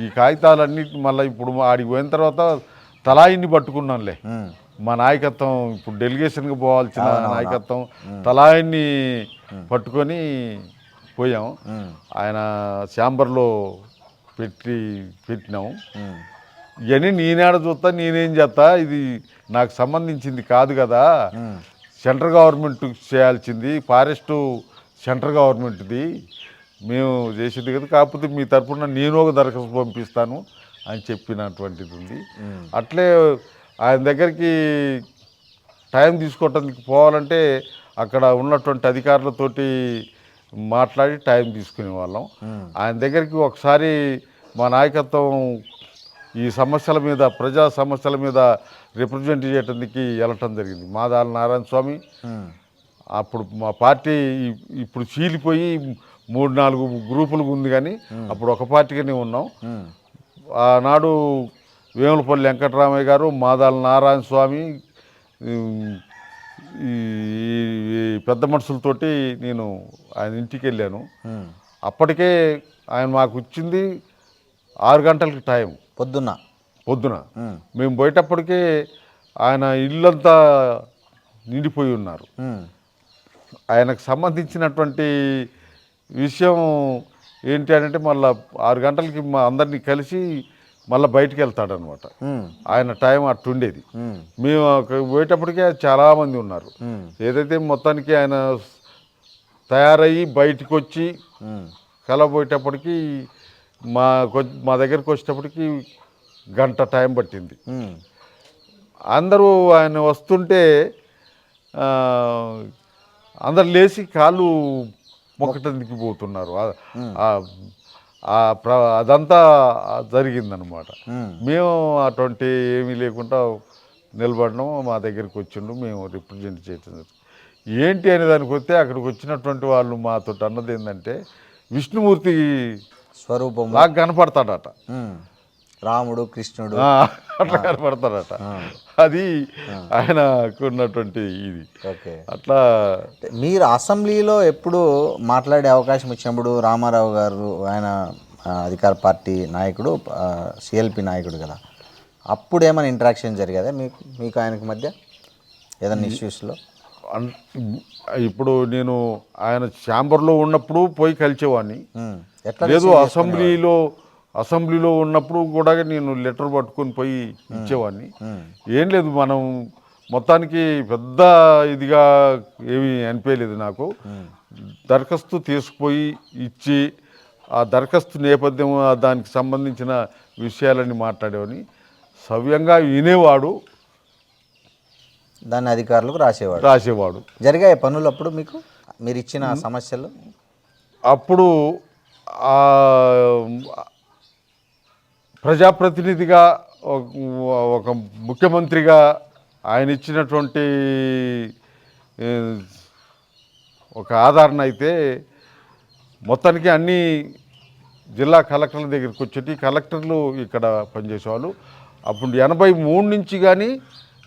ఈ కాగితాలన్నీ మళ్ళీ ఇప్పుడు ఆడికి పోయిన తర్వాత తలాయిని పట్టుకున్నాంలే. మా నాయకత్వం, ఇప్పుడు డెలిగేషన్కి పోవాల్సిన నాయకత్వం తలాయిని పట్టుకొని పోయాం. ఆయన ఛాంబర్లో పెట్టినాము. ఇవన్నీ నేనేడ చూస్తా, నేనేం చేస్తా, ఇది నాకు సంబంధించింది కాదు కదా, సెంట్రల్ గవర్నమెంట్ చేయాల్సింది, ఫారెస్టు సెంట్రల్ గవర్నమెంట్ది, మేము చేసేది కదా, కాకపోతే మీ తరఫున నేను ఒక దరఖాస్తు పంపిస్తాను అని చెప్పినటువంటిది ఉంది. అట్లే ఆయన దగ్గరికి టైం తీసుకోవటానికి పోవాలంటే అక్కడ ఉన్నటువంటి అధికారులతోటి మాట్లాడి టైం తీసుకునే వాళ్ళం. ఆయన దగ్గరికి ఒకసారి మా నాయకత్వం ఈ సమస్యల మీద, ప్రజా సమస్యల మీద రిప్రజెంట్ చేయడానికి వెళ్ళటం జరిగింది. మాదాల నారాయణ స్వామి, అప్పుడు మా పార్టీ ఇప్పుడు చీలిపోయి 3-4 గ్రూపులకు ఉంది, కానీ అప్పుడు ఒక పార్టీగానే ఉన్నాం. ఆనాడు వేములపల్లి వెంకటరామయ్య గారు, మాదాల నారాయణ స్వామి, ఈ పెద్ద మనుషులతోటి నేను ఆయన ఇంటికి వెళ్ళాను. అప్పటికే ఆయన మాకు ఇచ్చింది 6 గంటలకి టైం, పొద్దున. మేము పోయేటప్పటికే ఆయన ఇల్లంతా నిండిపోయి ఉన్నారు. ఆయనకు సంబంధించినటువంటి విషయం ఏంటి అంటే మళ్ళీ 6 గంటలకి మా అందరినీ కలిసి మళ్ళీ బయటికి వెళ్తాడనమాట. ఆయన టైం అట్టుండేది. మేము పోయేటప్పటికే చాలామంది ఉన్నారు. ఏదైతే మొత్తానికి ఆయన తయారయ్యి బయటకు వచ్చి కలబోయేటప్పటికి మా దగ్గరికి వచ్చేటప్పటికి గంట టైం పట్టింది. అందరూ ఆయన వస్తుంటే అందరు లేచి కాళ్ళు మొక్కటానికి పోతున్నారు. అదంతా జరిగిందనమాట. మేము అటువంటి ఏమీ లేకుండా నిలబడినాము. మా దగ్గరికి వచ్చిండు, మేము రిప్రజెంట్ చేయటం. ఏంటి అనే దానికి వస్తే అక్కడికి వచ్చినటువంటి వాళ్ళు మాతో అన్నది ఏంటంటే విష్ణుమూర్తి స్వరూపం నాకు కనపడతాడట, రాముడు కృష్ణుడు అట్లా కనపడతాడట. అది ఆయనకు ఉన్నటువంటి ఇది. ఓకే. అట్లా మీరు అసెంబ్లీలో ఎప్పుడు మాట్లాడే అవకాశం వచ్చినప్పుడు రామారావు గారు ఆయన అధికార పార్టీ నాయకుడు, సిఎల్పి నాయకుడు కదా, అప్పుడు ఏమైనా ఇంటరాక్షన్ జరిగేదా మీకు ఆయనకి మధ్య ఏదైనా ఇష్యూస్లో? ఇప్పుడు నేను ఆయన ఛాంబర్లో ఉన్నప్పుడు పోయి కలిసేవాడిని. ఎట్లా లేదు అసెంబ్లీలో ఉన్నప్పుడు కూడా నేను లెటర్ పట్టుకొని పోయి ఇచ్చేవాడిని. ఏం లేదు, మనం మొత్తానికి పెద్ద ఇదిగా ఏమీ అనిపించలేదు నాకు. దరఖాస్తు తీసుకుపోయి ఇచ్చి ఆ దరఖాస్తు నేపథ్యం దానికి సంబంధించిన విషయాలన్నీ మాట్లాడేవాడిని. సవ్యంగా వినేవాడు, దాన్ని అధికారులకు రాసేవాడు. జరిగాయి పనులు అప్పుడు మీరు ఇచ్చిన సమస్యలు? అప్పుడు ప్రజాప్రతినిధిగా ఒక ముఖ్యమంత్రిగా ఆయన ఇచ్చినటువంటి ఒక ఆదరణ అయితే మొత్తానికి అన్ని జిల్లా కలెక్టర్ల దగ్గరికి వచ్చేటి. కలెక్టర్లు ఇక్కడ పనిచేసేవాళ్ళు. అప్పుడు 83 నుంచి కానీ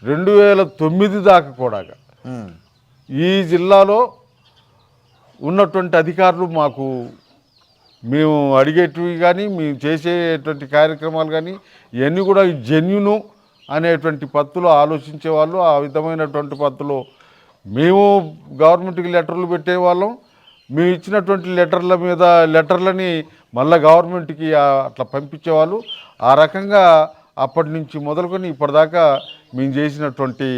2009 దాకా కూడా ఈ జిల్లాలో ఉన్నటువంటి అధికారులు మేము అడిగేటివి కానీ మేము చేసేటువంటి కార్యక్రమాలు కానీ ఇవన్నీ కూడా జెన్యును అనేటువంటి పద్ధతిలో ఆలోచించేవాళ్ళు. ఆ విధమైనటువంటి పద్ధతిలో మేము గవర్నమెంట్కి లెటర్లు పెట్టేవాళ్ళం. మేము ఇచ్చినటువంటి లెటర్లని మళ్ళీ గవర్నమెంట్కి అట్లా పంపించేవాళ్ళు. ఆ రకంగా అప్పటి నుంచి మొదలుకొని ఇప్పటిదాకా మేము చేసినటువంటి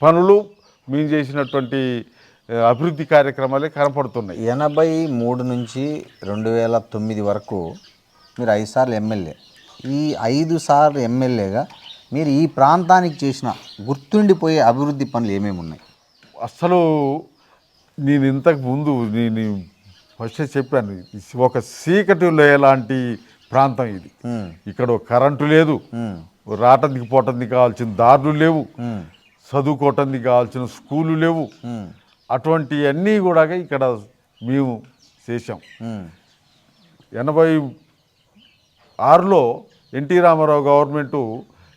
పనులు, మేము చేసినటువంటి అభివృద్ధి కార్యక్రమాలే కనపడుతున్నాయి. 83 నుంచి 2009 వరకు మీరు 5 సార్లు ఎమ్మెల్యే. ఈ 5 సార్లు ఎమ్మెల్యేగా మీరు ఈ ప్రాంతానికి చేసిన గుర్తుండిపోయే అభివృద్ధి పనులు ఏమేమి ఉన్నాయి? అసలు నేను ఇంతకు ముందు ఫస్ట్ చెప్పాను, ఒక చీకటిలో ఎలాంటి ప్రాంతం ఇది. ఇక్కడ కరెంటు లేదు, రావటానికి పోవటానికి కావాల్సిన దారులు లేవు, చదువుకోవటానికి కావాల్సిన స్కూళ్ళు లేవు. అటువంటివన్నీ కూడా ఇక్కడ మేము చేసాం. 86లో ఎన్టీ రామారావు గవర్నమెంటు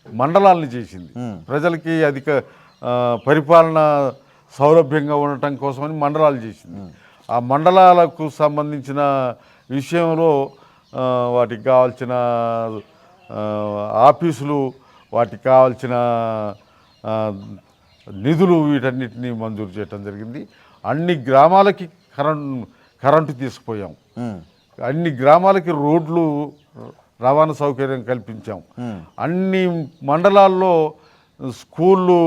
మండలాలను చేసింది. ప్రజలకి అధిక పరిపాలన సౌలభ్యంగా ఉండటం కోసమని మండలాలు చేసింది. ఆ మండలాలకు సంబంధించిన విషయంలో వాటికి కావాల్సిన ఆఫీసులు, వాటికి కావాల్సిన నిధులు వీటన్నిటినీ మంజూరు చేయటం జరిగింది. అన్ని గ్రామాలకి కరెంటు తీసుకుపోయాం. అన్ని గ్రామాలకి రోడ్లు, రవాణా సౌకర్యం కల్పించాం. అన్ని మండలాల్లో స్కూళ్ళు,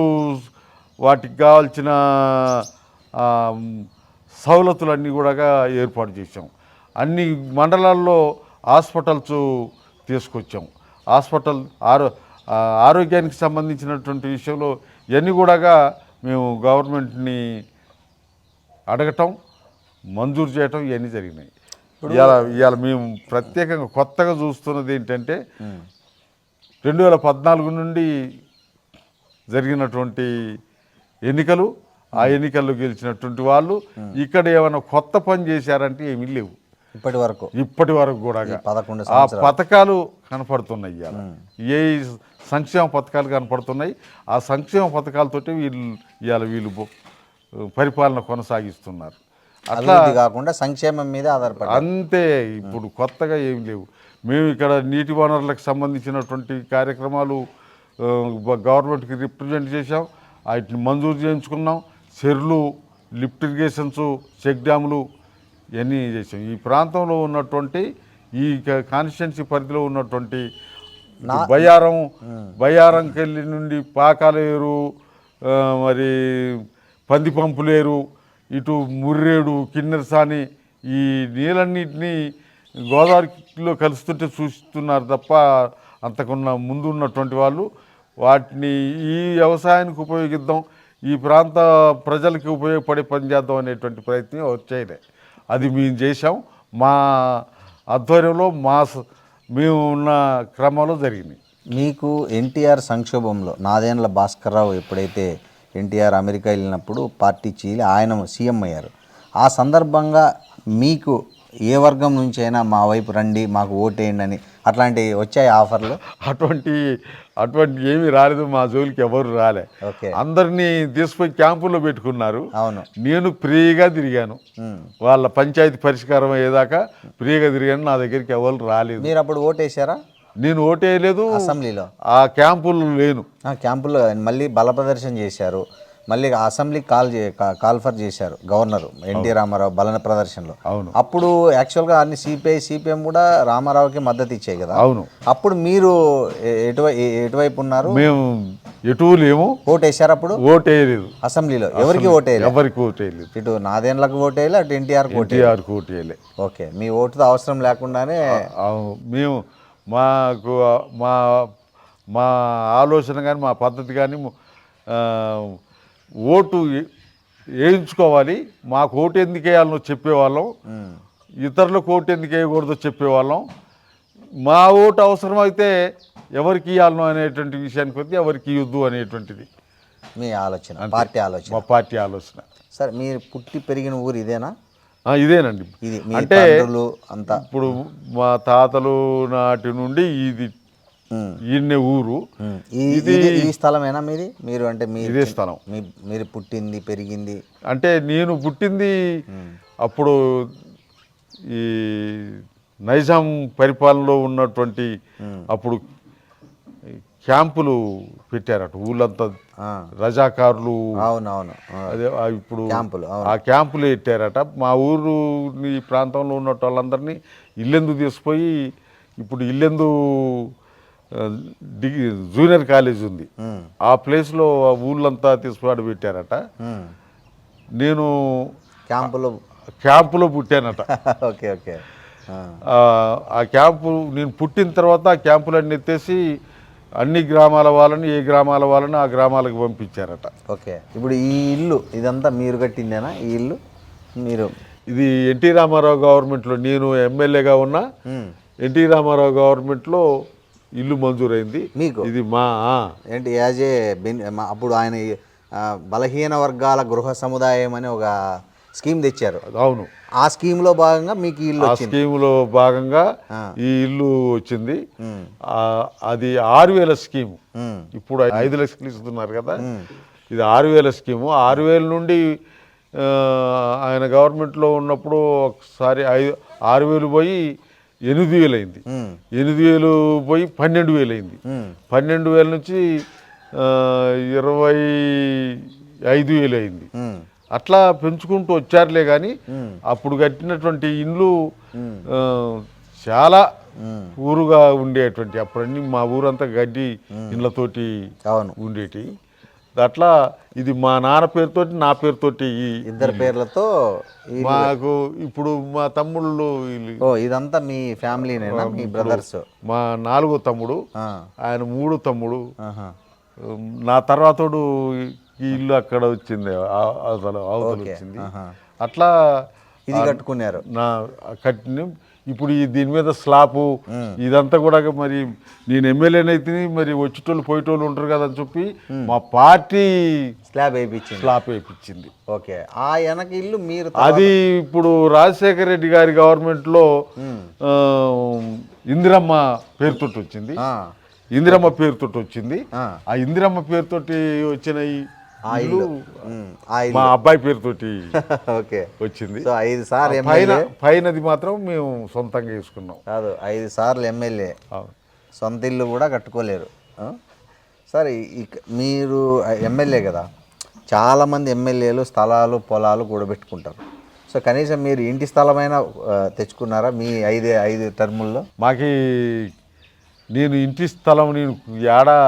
వాటికి కావాల్సిన సవలతులన్నీ కూడా ఏర్పాటు చేసాం. అన్ని మండలాల్లో హాస్పిటల్స్ తీసుకొచ్చాం. ఆరోగ్యానికి సంబంధించినటువంటి విషయంలో ఇవన్నీ కూడా మేము గవర్నమెంట్ని అడగటం, మంజూరు చేయటం ఇవన్నీ జరిగినాయి. ఇవాళ మేము ప్రత్యేకంగా కొత్తగా చూస్తున్నది ఏంటంటే 2014 నుండి జరిగినటువంటి ఎన్నికలు, ఆ ఎన్నికల్లో గెలిచినటువంటి వాళ్ళు ఇక్కడ ఏమైనా కొత్త పని చేశారంటే ఏమీ లేవు ఇప్పటి వరకు కూడా. ఆ పథకాలు కనపడుతున్నాయి, ఏ సంక్షేమ పథకాలు కనపడుతున్నాయి. ఆ సంక్షేమ పథకాలతోటి వీళ్ళు పరిపాలన కొనసాగిస్తున్నారు. అట్లా కాకుండా సంక్షేమం మీద ఆధారపడి అంతే. ఇప్పుడు కొత్తగా ఏమి లేవు. మేము ఇక్కడ నీటి వనరులకు సంబంధించినటువంటి కార్యక్రమాలు గవర్నమెంట్కి రిప్రజెంట్ చేసాం, వాటిని మంజూరు చేయించుకున్నాం. చెర్లు, లిఫ్ట్ ఇరిగేషన్స్, చెక్ డ్యాములు ఇవన్నీ చేసాం. ఈ ప్రాంతంలో ఉన్నటువంటి ఈ కాన్స్టిట్యున్సీ పరిధిలో ఉన్నటువంటి బయ్యారంకెళ్ళి నుండి పాకాలేరు, మరి పందిపంపులేరు, ఇటు ముర్రేడు, కిన్నెరసాని, ఈ నీళ్ళన్నింటినీ గోదావరిలో కలుస్తుంటే చూస్తున్నారు తప్ప అంతకున్న ముందు ఉన్నటువంటి వాళ్ళు వాటిని ఈ వ్యవసాయానికి ఉపయోగిద్దాం, ఈ ప్రాంత ప్రజలకి ఉపయోగపడే పని చేద్దాం అనేటువంటి ప్రయత్నం వచ్చాయిలే. అది మేము చేసాం. మా ఆధ్వర్యంలో మేము ఉన్న క్రమంలో జరిగింది. మీకు ఎన్టీఆర్ సంక్షోభంలో నాదేండ్ల భాస్కర్రావు ఎప్పుడైతే ఎన్టీఆర్ అమెరికా వెళ్ళినప్పుడు పార్టీ చీలి ఆయన సీఎం అయ్యారు. ఆ సందర్భంగా మీకు ఏ వర్గం నుంచి అయినా మా వైపు రండి, మాకు ఓటేయండి అని అట్లాంటివి వచ్చాయి ఆఫర్లు? అటువంటి ఏమీ రాలేదు. మా జోలికి ఎవరు రాలే. ఓకే. అందరినీ తీసుకుపోయి క్యాంపుల్లో పెట్టుకున్నారు. అవును. నేను ఫ్రీగా తిరిగాను. వాళ్ళ పంచాయతీ పరిష్కారం అయ్యేదాకా ఫ్రీగా తిరిగాను. నా దగ్గరికి ఎవరు రాలేదు. మీరు అప్పుడు ఓటేశారా? నేను ఓటేయలేదు. అసెంబ్లీలో ఆ క్యాంపులు లేను. క్యాంపులో మళ్ళీ బల ప్రదర్శన చేశారు. మళ్ళీ అసెంబ్లీకి కాల్ఫర్ చేశారు గవర్నర్ ఎన్టీ రామారావు బల ప్రదర్శనలో. అవును. అప్పుడు యాక్చువల్గా అన్ని సిపిఎం కూడా రామారావుకి మద్దతు ఇచ్చాయి కదా. అవును. అప్పుడు మీరు ఎటువైపు ఉన్నారు? మేము ఎటు లేము. ఓటేశారు అప్పుడు? ఓటేయలేదు. అసెంబ్లీలో ఎవరికి ఓటేయలేదు? ఎవరికి ఓటేయలేదు. ఇటు నాదేండ్లకు ఓటేయాలి, అటు ఎన్టీఆర్కి ఓటేయలే. ఓకే. మీ ఓటుతో అవసరం లేకుండానే మేము మా ఆలోచన కానీ మా పద్ధతి కానీ ఓటు వేయించుకోవాలి. మాకు ఓటు ఎందుకు వేయాలనో చెప్పేవాళ్ళం. ఇతరులకు ఓటు ఎందుకు వేయకూడదో చెప్పేవాళ్ళం. మా ఓటు అవసరమైతే ఎవరికి ఇవ్వాలనో అనేటువంటి విషయానికి వస్తే ఎవరికి ఇవ్వద్దు అనేటువంటిది మీ ఆలోచన, పార్టీ ఆలోచన. మా పార్టీ ఆలోచన. సరే, మీరు పుట్టి పెరిగిన ఊరు ఇదేనా? ఇదేనండి. ఇది అంటే అంతా ఇప్పుడు మా తాతలు నాటి నుండి ఇది ఈయన్నే ఊరు. ఈ స్థలమేనా మీది? మీరు అంటే ఇదే స్థలం. మీరు పుట్టింది పెరిగింది? అంటే నేను పుట్టింది అప్పుడు ఈ నైజాం పరిపాలనలో ఉన్నటువంటి అప్పుడు క్యాంపులు పెట్టారట ఊళ్ళంతా. రజాకారులు. అవునవును. అదే ఇప్పుడు క్యాంపులు, ఆ క్యాంపులు పెట్టారట. మా ఊరు ఈ ప్రాంతంలో ఉన్న వాళ్ళందరినీ ఇల్లెందు తీసుకుపోయి, ఇప్పుడు ఇల్లెందు జూనియర్ కాలేజ్ ఉంది, ఆ ప్లేస్లో ఊళ్ళంతా తీసుకుని పెట్టారట. నేను క్యాంపులో పుట్టానట. Okay okay. ఆ క్యాంపు నేను పుట్టిన తర్వాత ఆ క్యాంపులన్నీ ఎత్తేసి అన్ని గ్రామాల వాళ్ళని, ఏ గ్రామాల వాళ్ళని ఆ గ్రామాలకు పంపించారట. ఓకే. ఇప్పుడు ఈ ఇల్లు ఇదంతా మీరు కట్టిందేనా? ఈ ఇల్లు మీరు? ఇది ఎన్టీ రామారావు గవర్నమెంట్లో నేను ఎమ్మెల్యేగా ఉన్నా. ఎన్టీ రామారావు గవర్నమెంట్లో ఇల్లు మంజూరైంది మీకు. ఇది ఏంటి యాజ్ ఏ అప్పుడు ఆయన బలహీన వర్గాల గృహ సముదాయం అని ఒక స్కీమ్ తెచ్చారు. అవును. ఆ స్కీమ్లో భాగంగా మీకు ఇల్లు వచ్చింది. స్కీమ్లో భాగంగా ఈ ఇల్లు వచ్చింది. అది 6,000 స్కీము. ఇప్పుడు 5 లక్షలు ఇస్తున్నారు కదా. ఇది 6,000 స్కీము. 6,000 నుండి ఆయన గవర్నమెంట్లో ఉన్నప్పుడు ఒకసారి 6,000 పోయి 8,000 అయింది. 8,000 పోయి 12,000 అయింది. 12,000 నుంచి 25,000 అయింది. అట్లా పెంచుకుంటూ వచ్చారులే. కానీ అప్పుడు కట్టినటువంటి ఇండ్లు చాలా ఊరుగా ఉండేటువంటి. అప్పుడన్నీ మా ఊరంతా గడ్డి ఇండ్లతోటి ఉండేటి. అట్లా ఇది మా నాన్న పేరుతోటి, నా పేరుతోటి, ఇద్దరు పేర్లతో మాకు. ఇప్పుడు మా తమ్ముళ్ళు ఇదంతా మీ ఫ్యామిలీనేనా? మీ బ్రదర్స్? మా 4వ తమ్ముడు, ఆయన 3 తమ్ముడు. నా తర్వాతోడు ఈ ఇల్లు అక్కడ వచ్చింది, అవతల వచ్చింది. అట్లా ఇది కట్టుకున్నారు. కట్టిన ఇప్పుడు దీని మీద స్లాపు ఇదంతా కూడా మరి నేను ఎమ్మెల్యేనైతే మరి వచ్చేటోళ్ళు పోయేటోళ్ళు ఉంటారు కదా అని చెప్పి మా పార్టీ స్లాబ్ వేయించింది. ఓకే. ఆ వెనక ఇల్లు మీరు? అది ఇప్పుడు రాజశేఖర రెడ్డి గారి గవర్నమెంట్లో ఇందిరమ్మ పేరుతోటి వచ్చింది. ఇందిరమ్మ పేరుతోటి వచ్చింది. ఆ ఇందిరమ్మ పేరుతోటి వచ్చిన మా అబ్బాయి పేరుతోటి వచ్చింది. 5 సార్లు పైనది మాత్రం మేము సొంతంగా వేసుకున్నాం. కాదు, 5 సార్లు ఎమ్మెల్యే, సొంత ఇల్లు కూడా కట్టుకోలేరు. సరే, మీరు ఎమ్మెల్యే కదా, చాలామంది ఎమ్మెల్యేలు స్థలాలు పొలాలు కూడబెట్టుకుంటారు. సో కనీసం మీరు ఇంటి స్థలమైనా తెచ్చుకున్నారా మీ 5 టర్ముల్లో? నేను ఇంటి స్థలం నేను ఏడా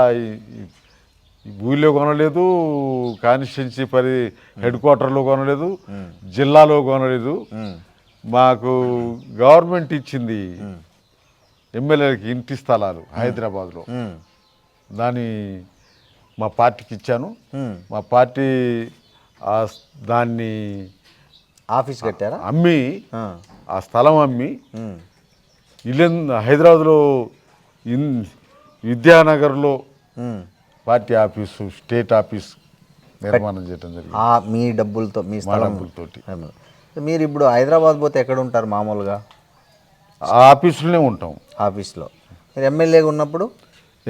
ఊళ్ళో కొనలేదు, కాన్స్టిట్యున్సీ హెడ్ క్వార్టర్లో కొనలేదు, జిల్లాలో కొనలేదు. మాకు గవర్నమెంట్ ఇచ్చింది ఎమ్మెల్యేలకి ఇంటి స్థలాలు హైదరాబాద్లో. దాని మా పార్టీకి ఇచ్చాను. మా పార్టీ దాన్ని ఆఫీస్ కట్టారా? అమ్మి ఆ. ఆ స్థలం అమ్మి ఉమ్. హైదరాబాద్లో విద్యానగర్లో ఉమ్. పార్టీ ఆఫీసు, స్టేట్ ఆఫీస్ నిర్మాణం చేయడం జరిగింది. మీ డబ్బులతో, మీ మా స్థలం డబ్బులతోటి. మీరు ఇప్పుడు హైదరాబాద్ పోతే ఎక్కడ ఉంటారు మామూలుగా? ఆ ఆఫీసులోనే ఉంటాం. ఆఫీస్లో. మీరు ఎమ్మెల్యేగా ఉన్నప్పుడు?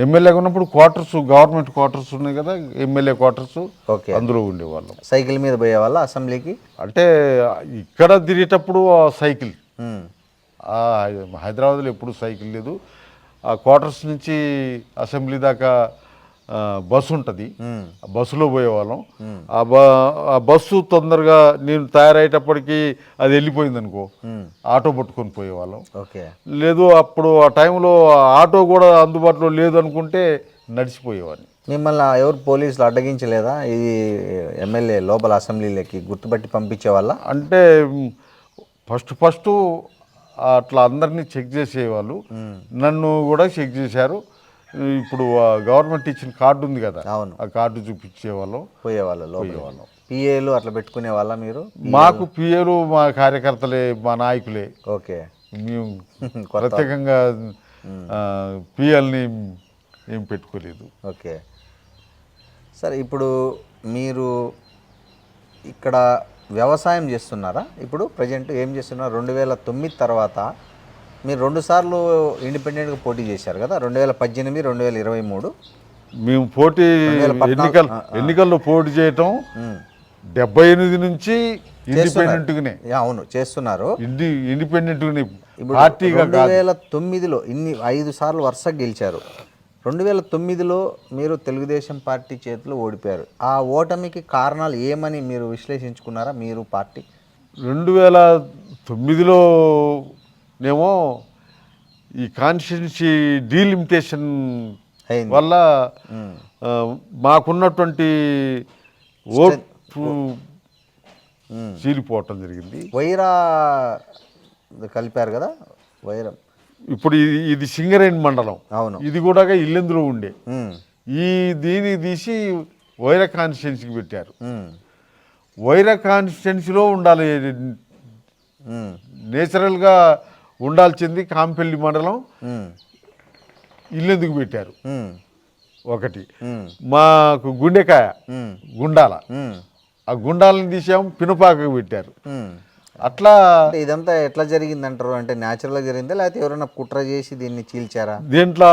ఎమ్మెల్యేగా ఉన్నప్పుడు క్వార్టర్స్, గవర్నమెంట్ క్వార్టర్స్ ఉన్నాయి కదా, ఎమ్మెల్యే క్వార్టర్స్, ఓకే. అందులో ఉండేవాళ్ళం. సైకిల్ మీద పోయేవాళ్ళ అసెంబ్లీకి? అంటే ఇక్కడ తిరిగేటప్పుడు సైకిల్, ఉమ్. హైదరాబాద్లో ఎప్పుడు సైకిల్ లేదు. ఆ క్వార్టర్స్ నుంచి అసెంబ్లీ దాకా బస్సు ఉంటుంది. ఆ బస్సులో పోయేవాళ్ళం. ఆ బస్సు తొందరగా నేను తయారయ్యేటప్పటికి అది వెళ్ళిపోయింది అనుకో, ఆటో పట్టుకొని పోయేవాళ్ళం. ఓకే. లేదు అప్పుడు ఆ టైంలో ఆటో కూడా అందుబాటులో లేదు అనుకుంటే నడిచిపోయేవాడిని. మిమ్మల్ని ఎవరు పోలీసులు అడ్డగించలేదా? ఇది ఎమ్మెల్యే లోపల అసెంబ్లీలోకి గుర్తుపట్టి పంపించే వాళ్ళ? అంటే ఫస్ట్ అట్లా అందరినీ చెక్ చేసేవాళ్ళు. నన్ను కూడా చెక్ చేశారు. ఇప్పుడు గవర్నమెంట్ ఇచ్చిన కార్డు ఉంది కదా, అవును, ఆ కార్డు చూపించేవాళ్ళం, పోయేవాళ్ళు లోపల. పిఏలు అట్లా పెట్టుకునే వాళ్ళ మీరు? మాకు పిఏలు మా కార్యకర్తలే, మా నాయకులే. ఓకే. మేము ప్రత్యేకంగా పిఎల్ని ఏం పెట్టుకోలేదు. ఓకే. సరే, ఇప్పుడు మీరు ఇక్కడ వ్యవసాయం చేస్తున్నారా? ఇప్పుడు ప్రజెంట్ ఏం చేస్తున్నారు? 2009 తర్వాత మీరు 2 సార్లు ఇండిపెండెంట్గా పోటీ చేశారు కదా, 2018, 2023. మేము ఎన్నికల్లో పోటీ చేయటం 78 నుంచి ఇండిపెండెంట్గానే. అవును, చేస్తున్నారు. ఇండిపెండెంట్గానే, పార్టీగా. 2009లో 5 సార్లు వరుసగా గెలిచారు. 2009లో మీరు తెలుగుదేశం పార్టీ చేతిలో ఓడిపోయారు. ఆ ఓటమికి కారణాలు ఏమని మీరు విశ్లేషించుకున్నారా మీరు పార్టీ? 2009లో నేమో ఈ కాన్స్టిట్యున్సీ డీలిమిటేషన్ వల్ల మాకున్నటువంటి ఓటు చీలిపోవటం జరిగింది. వైరా కలిపారు కదా, వైరం. ఇప్పుడు ఇది సింగరేణి మండలం. అవును. ఇది కూడా ఇల్లెందులో ఉండే. దీన్ని తీసి వైరా కాన్స్టిట్యున్సీకి పెట్టారు. వైరా కాన్స్టిట్యున్సీలో ఉండాలి, నేచురల్గా ఉండాల్సింది కాంపెల్లి మండలం, ఇల్లెందుకు పెట్టారు. ఒకటి మాకు గుండెకాయ, గుండాల, ఆ గుండాలను తీసాము, పినపాకకు పెట్టారు. అట్లా ఇదంతా ఎట్లా జరిగిందంటారు? అంటే న్యాచురల్గా జరిగిందా, లేకపోతే ఎవరైనా కుట్ర చేసి దీన్ని చీల్చారా? దీంట్లో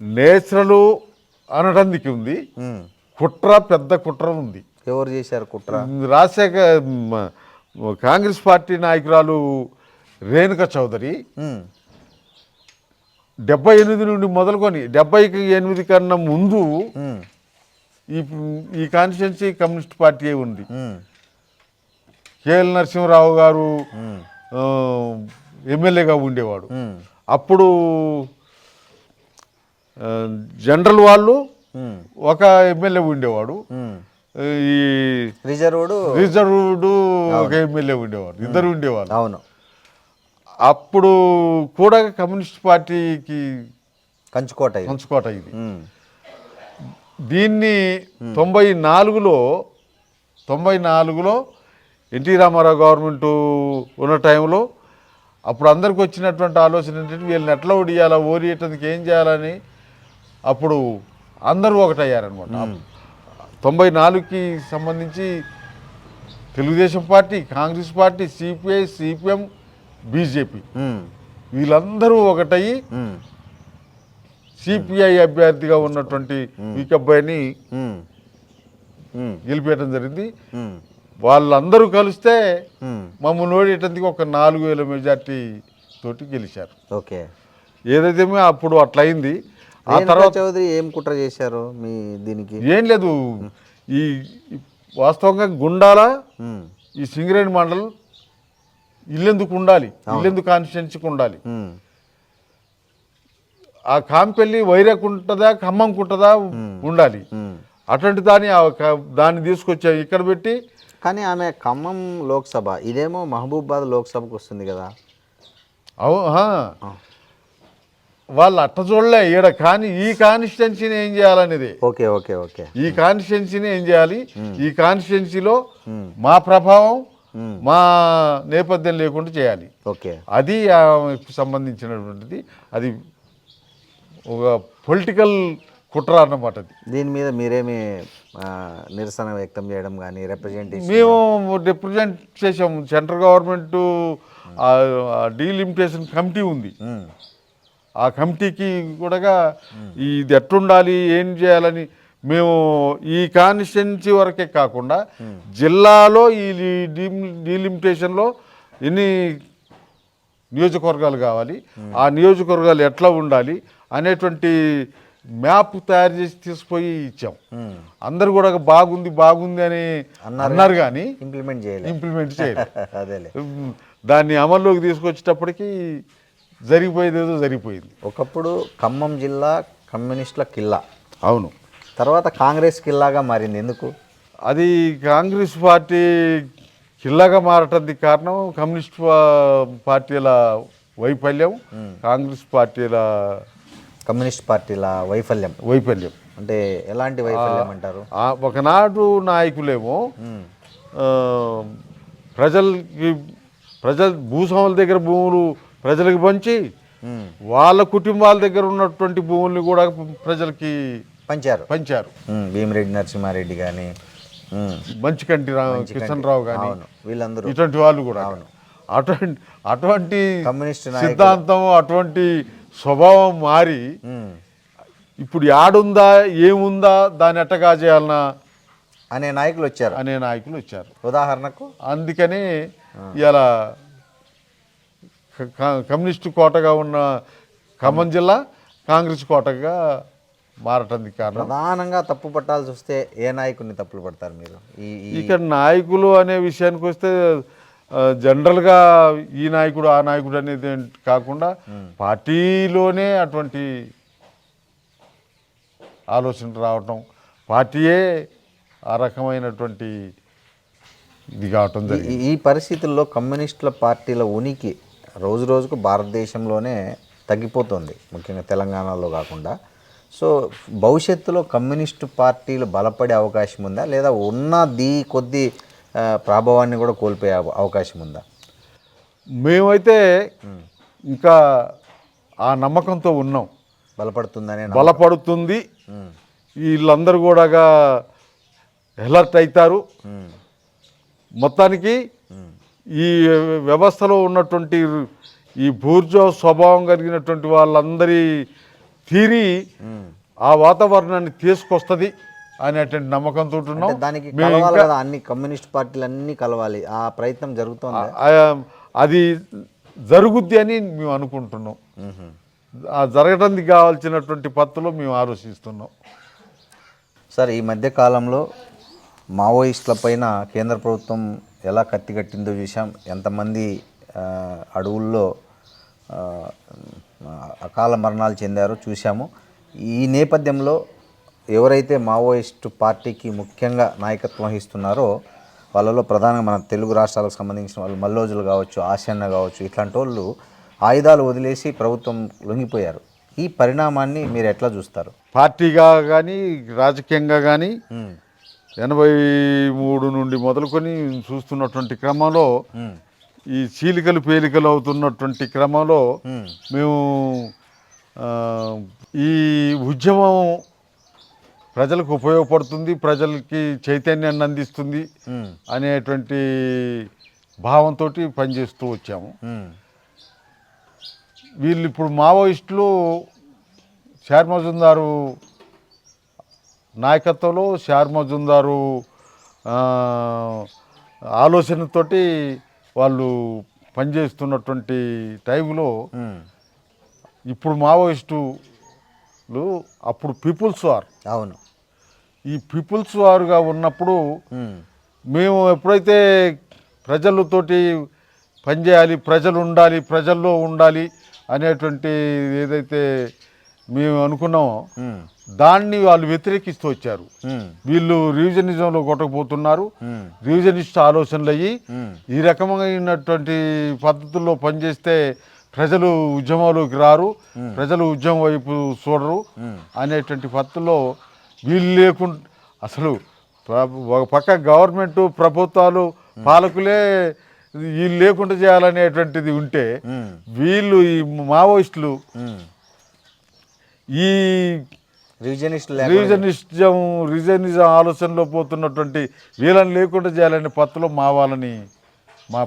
నేచురల్ అనడానికి ఉంది, కుట్ర, పెద్ద కుట్ర ఉంది. ఎవరు చేశారు కుట్ర? కాంగ్రెస్ పార్టీ నాయకురాలు రేణుక చౌదరి 78 నుండి మొదలుకొని 78 కన్నా ముందు ఈ కాన్స్టిట్యున్సీ కమ్యూనిస్ట్ పార్టీ ఉంది. కేఎల్ నరసింహరావు గారు ఎమ్మెల్యేగా ఉండేవాడు. అప్పుడు జనరల్ వాళ్ళు ఒక ఎమ్మెల్యే ఉండేవాడు, ఈ రిజర్వ్డ్ ఒక ఎమ్మెల్యే ఉండేవాడు, ఇద్దరు ఉండేవాళ్ళు. అవును. అప్పుడు కూడా కమ్యూనిస్ట్ పార్టీకి కంచుకోట ఇది. దీన్ని 94లో ఎన్టీ రామారావు గవర్నమెంట్ ఉన్న టైంలో అప్పుడు అందరికి వచ్చినటువంటి ఆలోచన ఏంటంటే వీళ్ళని ఎట్లా ఓడియాలా, ఓడియటానికి ఏం చేయాలని అప్పుడు అందరూ ఒకటయ్యారనమాట. 94కి సంబంధించి Telugu Desam party, Congress party, CPI, CPM, BJP వీళ్ళందరూ ఒకటయ్యి సిపిఐ అభ్యర్థిగా ఉన్నటువంటి వీకబ్బాయిని గెలిపేయడం జరిగింది. వాళ్ళందరూ కలిస్తే మమ్మల్ని ఓడేటందుకు ఒక 4000 మెజార్టీ తోటి గెలిచారు. ఓకే. ఏదైతే అప్పుడు అట్లా అయింది. ఆ తర్వాత చౌదరి ఏం కుట్ర చేశారు మీ దీనికి? ఏం లేదు, ఈ వాస్తవంగా గుండాల ఈ సింగరేణి మండలం ఇల్లెందుకు ఉండాలి, ఇల్లెందుకు కాన్స్టిట్యున్సీకి ఉండాలి. ఆ కాంపెల్లి వైరాకుంటుందా, ఖమ్మంకుంటుందా ఉండాలి. అటువంటి దాన్ని తీసుకొచ్చా ఇక్కడ పెట్టి. కానీ ఆమె ఖమ్మం లోక్సభ, ఇదేమో మహబూబాబాద్ లోక్సభకు వస్తుంది కదా. వాళ్ళు అట్ట చూడలే ఈడ కానీ ఈ కాన్స్టిట్యున్సీని ఏం చేయాలనేది, ఓకే ఓకే ఓకే ఈ కాన్స్టిట్యున్సీని ఏం చేయాలి, ఈ కాన్స్టిట్యున్సీలో మా ప్రభావం మా నేపథ్యం లేకుండా చేయాలి. ఓకే అది ఆమెకు సంబంధించినటువంటిది. అది ఒక పొలిటికల్ కుట్ర అన్నమాట. అది దీని మీద మీరేమి నిరసన వ్యక్తం చేయడం కానీ రిప్రజెంటేషన్? మేము రిప్రజెంట్ చేసాము. సెంట్రల్ గవర్నమెంట్ డీలిమిటేషన్ కమిటీ ఉంది. ఆ కమిటీకి కూడా ఇది ఎట్లుండాలి ఏం చేయాలని మేము ఈ కాన్స్టిట్యున్సీ వరకే కాకుండా జిల్లాలో ఈ డీలిమిటేషన్లో ఎన్ని నియోజకవర్గాలు కావాలి, ఆ నియోజకవర్గాలు ఎట్లా ఉండాలి అనేటువంటి మ్యాప్ తయారు చేసి తీసుకుపోయి ఇచ్చాం. అందరు కూడా బాగుంది బాగుంది అని అన్నారు కానీ ఇంప్లిమెంట్ చేయలేదు. అదేలే, దాన్ని అమల్లోకి తీసుకొచ్చేటప్పటికి జరిగిపోయేది ఏదో జరిగిపోయింది. ఒకప్పుడు ఖమ్మం జిల్లా కమ్యూనిస్టుల కిల్లా, అవును, తర్వాత కాంగ్రెస్ కిల్లాగా మారింది. ఎందుకు? అది కాంగ్రెస్ పార్టీ కిల్లాగా మారటానికి కారణం కమ్యూనిస్ట్ పార్టీల వైఫల్యం, కమ్యూనిస్ట్ పార్టీల వైఫల్యం అంటే ఎలాంటి వైఫల్యం అంటారు? ఒకనాడు నాయకులేమో ప్రజల భూస్వాముల దగ్గర భూములు ప్రజలకు పంచి వాళ్ళ కుటుంబాల దగ్గర ఉన్నటువంటి భూముల్ని కూడా ప్రజలకి పంచారు. భీమిరెడ్డి నరసింహారెడ్డి కానీ, మంచికంటి కిషన్ రావు కానీ, వీళ్ళందరూ ఇటువంటి వాళ్ళు కూడా అటువంటి కమ్యూనిస్ట్ సిద్ధాంతం, అటువంటి స్వభావం మారి ఇప్పుడు యాడుందా ఏముందా దాన్ని ఎట్టగా చేయాలన్నా అనే నాయకులు వచ్చారు. ఉదాహరణకు అందుకని ఇలా కమ్యూనిస్టు కోటగా ఉన్న ఖమ్మం జిల్లా కాంగ్రెస్ కోటగా మారటానికి కారణం. ప్రధానంగా తప్పు పట్టాల్సి వస్తే ఏ నాయకుడిని తప్పులు పడతారు మీరు? ఇక్కడ నాయకులు అనే విషయానికి వస్తే జనరల్గా ఈ నాయకుడు ఆ నాయకుడు అనేది కాకుండా పార్టీలోనే అటువంటి ఆలోచన రావటం, పార్టీయే ఆ రకమైనటువంటి ఇది కావటం జరిగింది. ఈ పరిస్థితుల్లో కమ్యూనిస్టుల పార్టీల ఉనికి రోజు రోజుకు భారతదేశంలోనే తగ్గిపోతుంది, ముఖ్యంగా తెలంగాణలో కాకుండా. సో భవిష్యత్తులో కమ్యూనిస్టు పార్టీలు బలపడే అవకాశం ఉందా, లేదా కొద్ది ప్రభావాన్ని కూడా కోల్పోయే అవకాశం ఉందా? మేమైతే ఇంకా ఆ నమ్మకంతో ఉన్నాం. బలపడుతుంది, వీళ్ళందరూ కూడా అలర్ట్ అవుతారు. మొత్తానికి ఈ వ్యవస్థలో ఉన్నటువంటి ఈ బూర్జో స్వభావం కలిగినటువంటి వాళ్ళందరి తీరి ఆ వాతావరణాన్ని తీసుకొస్తుంది అనేటువంటి నమ్మకంతో ఉన్నాం. దానికి అన్ని కమ్యూనిస్ట్ పార్టీలు అన్నీ కలవాలి, ఆ ప్రయత్నం జరుగుతుంది. అది జరుగుద్ది అని మేము అనుకుంటున్నాం. జరగడానికి కావాల్సినటువంటి పద్ధతిలో మేము ఆలోచిస్తున్నాం. సార్, ఈ మధ్య కాలంలో మావోయిస్టుల పైన కేంద్ర ప్రభుత్వం ఎలా కత్తి కట్టిందో చూసాం. ఎంతమంది అడవుల్లో అకాల మరణాలు చెందారో చూసాము. ఈ నేపథ్యంలో ఎవరైతే మావోయిస్టు పార్టీకి ముఖ్యంగా నాయకత్వం వహిస్తున్నారో వాళ్ళలో ప్రధానంగా మన తెలుగు రాష్ట్రాలకు సంబంధించిన వాళ్ళు మల్లోజులు కావచ్చు, ఆశన్న కావచ్చు, ఇట్లాంటి వాళ్ళు ఆయుధాలు వదిలేసి ప్రభుత్వం లొంగిపోయారు. ఈ పరిణామాన్ని మీరు ఎట్లా చూస్తారు? పార్టీగా కానీ రాజకీయంగా కానీ 83 నుండి మొదలుకొని చూస్తున్నటువంటి క్రమంలో ఈ చీలికలు పేలికలు అవుతున్నటువంటి క్రమంలో మేము ఈ ఉద్యమం ప్రజలకు ఉపయోగపడుతుంది, ప్రజలకి చైతన్యాన్ని అందిస్తుంది అనేటువంటి భావంతో పనిచేస్తూ వచ్చాము. వీళ్ళు ఇప్పుడు మావోయిస్టులు షేర్ మజుందారు నాయకత్వంలో, షేర్ మజుందారు ఆలోచనతోటి వాళ్ళు పనిచేస్తున్నటువంటి టైంలో ఇప్పుడు మావోయిస్టులు అప్పుడు పీపుల్స్ వార్, అవును, ఈ పీపుల్స్ వారుగా ఉన్నప్పుడు మేము ఎప్పుడైతే ప్రజలతోటి పనిచేయాలి, ప్రజలు ఉండాలి, ప్రజల్లో ఉండాలి అనేటువంటి ఏదైతే మేము అనుకున్నామో దాన్ని వాళ్ళు వ్యతిరేకిస్తూ వచ్చారు. వీళ్ళు రివిజనిజంలో కొట్టకపోతున్నారు, రివిజనిస్ట్ ఆలోచనలు అయ్యి ఈ రకమైనటువంటి పద్ధతుల్లో పనిచేస్తే ప్రజలు ఉద్యమంలోకి రారు, ప్రజలు ఉద్యమం వైపు చూడరు అనేటువంటి పద్ధతిలో వీళ్ళు లేకుండా అసలు ఒక పక్క గవర్నమెంట్ ప్రభుత్వాలు పాలకులే వీళ్ళు లేకుండా చేయాలనేటువంటిది ఉంటే వీళ్ళు ఈ మావోయిస్టులు ఈ రివిజనిజం ఆలోచనలో పోతున్నటువంటి వీళ్ళని లేకుండా చేయాలనే పత్తులో మా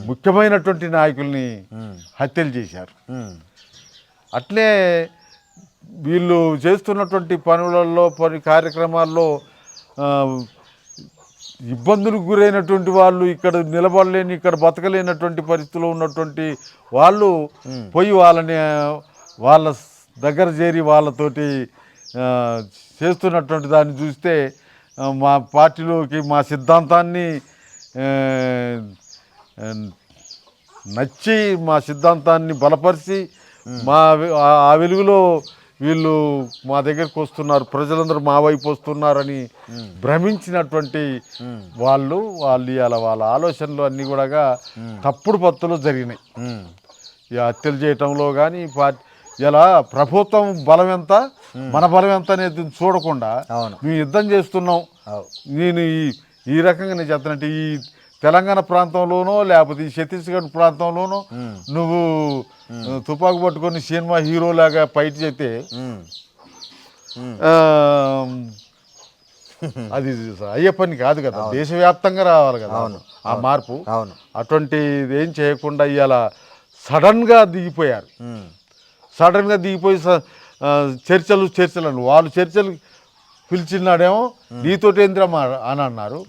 ముఖ్యమైనటువంటి నాయకుల్ని హత్యలు చేశారు. అట్లే వీళ్ళు చేస్తున్నటువంటి పనులలో కార్యక్రమాల్లో ఇబ్బందులకు గురైనటువంటి వాళ్ళు, ఇక్కడ నిలబడలేని, ఇక్కడ బతకలేనటువంటి పరిస్థితిలో ఉన్నటువంటి వాళ్ళు పోయి వాళ్ళ దగ్గర చేరి వాళ్ళతోటి చేస్తున్నటువంటి దాన్ని చూస్తే మా పార్టీలోకి మా సిద్ధాంతాన్ని నచ్చి మా సిద్ధాంతాన్ని బలపరిచి ఆ వెలుగులో వీళ్ళు మా దగ్గరికి వస్తున్నారు, ప్రజలందరూ మా వైపు వస్తున్నారని భ్రమించినటువంటి వాళ్ళు ఇలా వాళ్ళ ఆలోచనలు అన్నీ కూడా తప్పుడు పత్తులు జరిగినాయి. ఈ హత్యలు చేయటంలో కానీ ఇలా ప్రభుత్వం బలం ఎంత, మన బలం ఎంత అనేది చూడకుండా మేము యుద్ధం చేస్తున్నాం. నేను ఈ రకంగా నేను చెప్తానంటే ఈ తెలంగాణ ప్రాంతంలోనో లేకపోతే ఈ ఛత్తీస్గఢ్ ప్రాంతంలోనో నువ్వు తుపాకు పట్టుకొని సినిమా హీరోలాగా ఫైట్ చేస్తే అది అయ్యే పని కాదు కదా, దేశవ్యాప్తంగా రావాలి కదా ఆ మార్పు. అటువంటిది ఏం చేయకుండా ఇవాళ సడన్గా దిగిపోయారు. సడన్గా దిగిపోయి చర్చలు వాళ్ళు చర్చలు పిలిచినాడేమో నీతోటి ఏంద్రమా అని అన్నారు.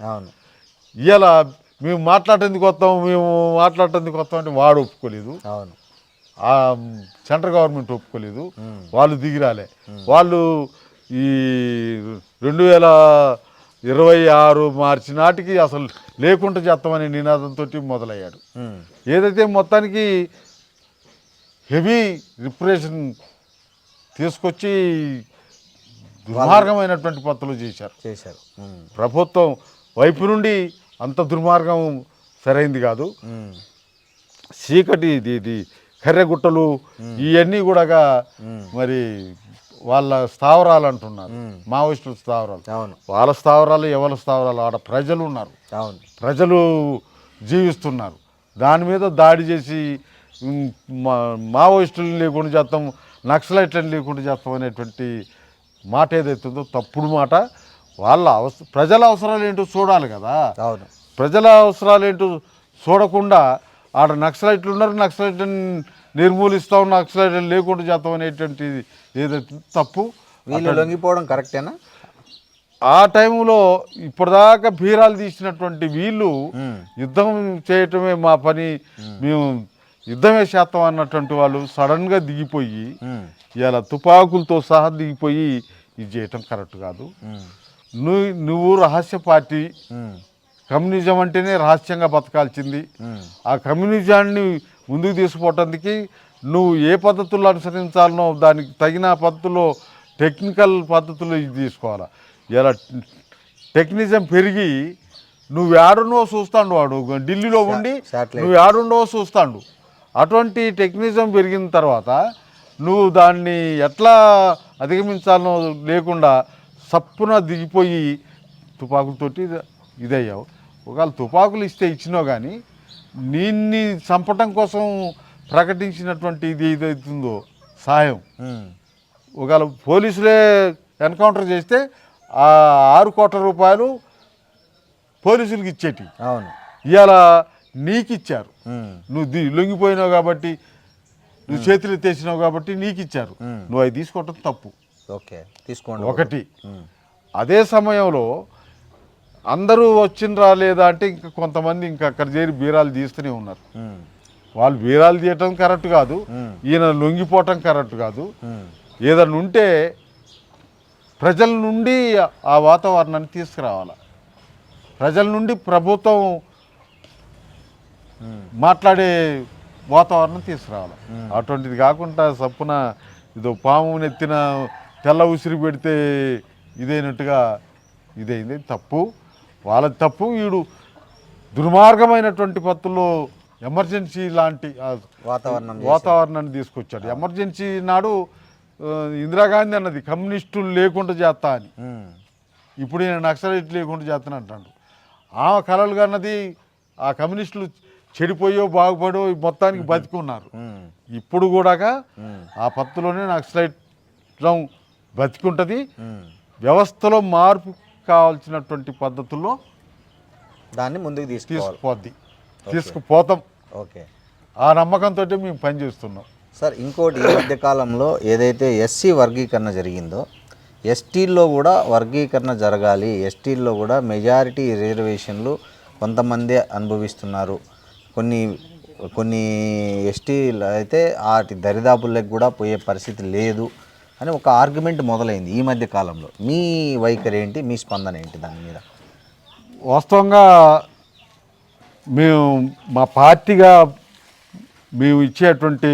ఇవాళ మేము మాట్లాడేందుకు వస్తాం అంటే వాడు ఒప్పుకోలేదు, ఆ సెంట్రల్ గవర్నమెంట్ ఒప్పుకోలేదు, వాళ్ళు దిగిరాలే. వాళ్ళు ఈ 2026 మార్చి నాటికి అసలు లేకుండా చేస్తామనే నినాదంతో మొదలయ్యాడు. ఏదైతే మొత్తానికి హెవీ రిప్రెషన్ తీసుకొచ్చి దుర్మార్గమైనటువంటి పద్ధతులు చేశారు. ప్రభుత్వం వైపు నుండి అంత దుర్మార్గం సరైంది కాదు. చీకటి ఇది కర్రెగుట్టలు ఇవన్నీ కూడా మరి వాళ్ళ స్థావరాలు అంటున్నారు, మావోయిస్టుల స్థావరాలు. వాళ్ళ స్థావరాలు ఎవరి స్థావరాలు? ఆడ ప్రజలు ఉన్నారు, ప్రజలు జీవిస్తున్నారు. దాని మీద దాడి చేసి మావోయిస్టులను లేకుండా చేస్తాం, నక్సలైట్లను లేకుండా చేస్తాం అనేటువంటి మాట ఏదైతుందో తప్పుడు మాట. వాళ్ళ ప్రజల అవసరాలు ఏంటో చూడాలి కదా. ప్రజల అవసరాలు ఏంటో చూడకుండా ఆడ నక్సలైట్లు ఉన్నారు, నక్సలైట్లను నిర్మూలిస్తాం, నక్సలైట్లను లేకుండా చేస్తాం అనేటువంటి ఏదైతే తప్పు. వీళ్ళు లొంగిపోవడం కరెక్టేనా? ఆ టైంలో ఇప్పటిదాకా బీరాలు తీసినటువంటి వీళ్ళు యుద్ధం చేయటమే మా పని, మేము యుద్ధమే చేస్తాం అన్నటువంటి వాళ్ళు సడన్గా దిగిపోయి ఇలా తుపాకులతో సహా దిగిపోయి ఇది చేయటం కరెక్ట్ కాదు. నువ్వు రహస్య పార్టీ, కమ్యూనిజం అంటేనే రహస్యంగా బతకాల్సింది. ఆ కమ్యూనిజాన్ని ముందుకు తీసుకుపోవటానికి నువ్వు ఏ పద్ధతుల్లో అనుసరించాలనో దానికి తగిన పద్ధతిలో టెక్నికల్ పద్ధతులు ఇది తీసుకోవాలి. ఇలా టెక్నిజం పెరిగి నువ్వు ఏడున్నో చూస్తాడు, వాడు ఢిల్లీలో ఉండి నువ్వు ఏడుండో చూస్తాడు. అటువంటి టెక్నిజం పెరిగిన తర్వాత నువ్వు దాన్ని ఎట్లా అధిగమించాలనో లేకుండా సప్పున దిగిపోయి తుపాకులతోటి ఇదయ్యావు. ఒకవేళ తుపాకులు ఇస్తే ఇచ్చినావు కానీ నిన్ని చంపటం కోసం ప్రకటించినటువంటి ఇది ఏదైతుందో సాయం, ఒకవేళ పోలీసులే ఎన్కౌంటర్ చేస్తే ఆ 6 కోట్ల రూపాయలు పోలీసులకి ఇచ్చేటి ఇవాళ నీకు ఇచ్చారు. నువ్వు లొంగిపోయినావు కాబట్టి, నువ్వు చేతులు ఎత్తేసినావు కాబట్టి నీకు ఇచ్చారు. నువ్వు అవి తీసుకోవటం తప్పు. తీసుకోండి ఒకటి. అదే సమయంలో అందరూ వచ్చినరా లేదా అంటే ఇంకా కొంతమంది ఇంకా అక్కడ చేరి బీరాలు తీస్తూనే ఉన్నారు. వాళ్ళు బీరాలు తీయటం కరెక్ట్ కాదు, ఈయన లొంగిపోవటం కరెక్ట్ కాదు. ఏదన్నా ఉంటే ప్రజల నుండి ఆ వాతావరణాన్ని తీసుకురావాలి, ప్రజల నుండి ప్రభుత్వం మాట్లాడే వాతావరణం తీసుకురావాలి. అటువంటిది కాకుండా సప్పున ఇదో పాము నెత్తిన తెల్ల ఉసిరి పెడితే ఇదైనట్టుగా ఇదైంది. తప్పు, వాళ్ళది తప్పు. వీడు దుర్మార్గమైనటువంటి పద్ధతుల్లో ఎమర్జెన్సీ లాంటి వాతావరణాన్ని తీసుకొచ్చాడు. ఎమర్జెన్సీ నాడు ఇందిరాగాంధీ అన్నది కమ్యూనిస్టులు లేకుండా చేస్తా అని, ఇప్పుడు నేను నక్సలైట్ లేకుండా చేస్తాను అంటాడు. ఆ కలలుగా అన్నది ఆ కమ్యూనిస్టులు చెడిపోయో బాగుపడో మొత్తానికి బతికున్నారు. ఇప్పుడు కూడా ఆ పత్తులోనే నక్సలైట్లం బతికుంటుంది. వ్యవస్థలో మార్పు కావాల్సినటువంటి పద్ధతుల్లో దాన్ని ముందుకు తీసుకుపోతాం. ఓకే, ఆ నమ్మకంతో మేము పనిచేస్తున్నాం సార్. ఇంకోటి, ఈ మధ్య కాలంలో ఏదైతే ఎస్సీ వర్గీకరణ జరిగిందో, ఎస్టీల్లో కూడా వర్గీకరణ జరగాలి, ఎస్టీల్లో కూడా మెజారిటీ రిజర్వేషన్లు కొంతమంది అనుభవిస్తున్నారు, కొన్ని ఎస్టీలు అయితే వాటి దరిదాపుల్లోకి కూడా పోయే పరిస్థితి లేదు అని ఒక ఆర్గ్యుమెంట్ మొదలైంది ఈ మధ్య కాలంలో. మీ వైఖరి ఏంటి, మీ స్పందన ఏంటి దాని మీద? వాస్తవంగా మేము మా పార్టీగా మేము ఇచ్చేటువంటి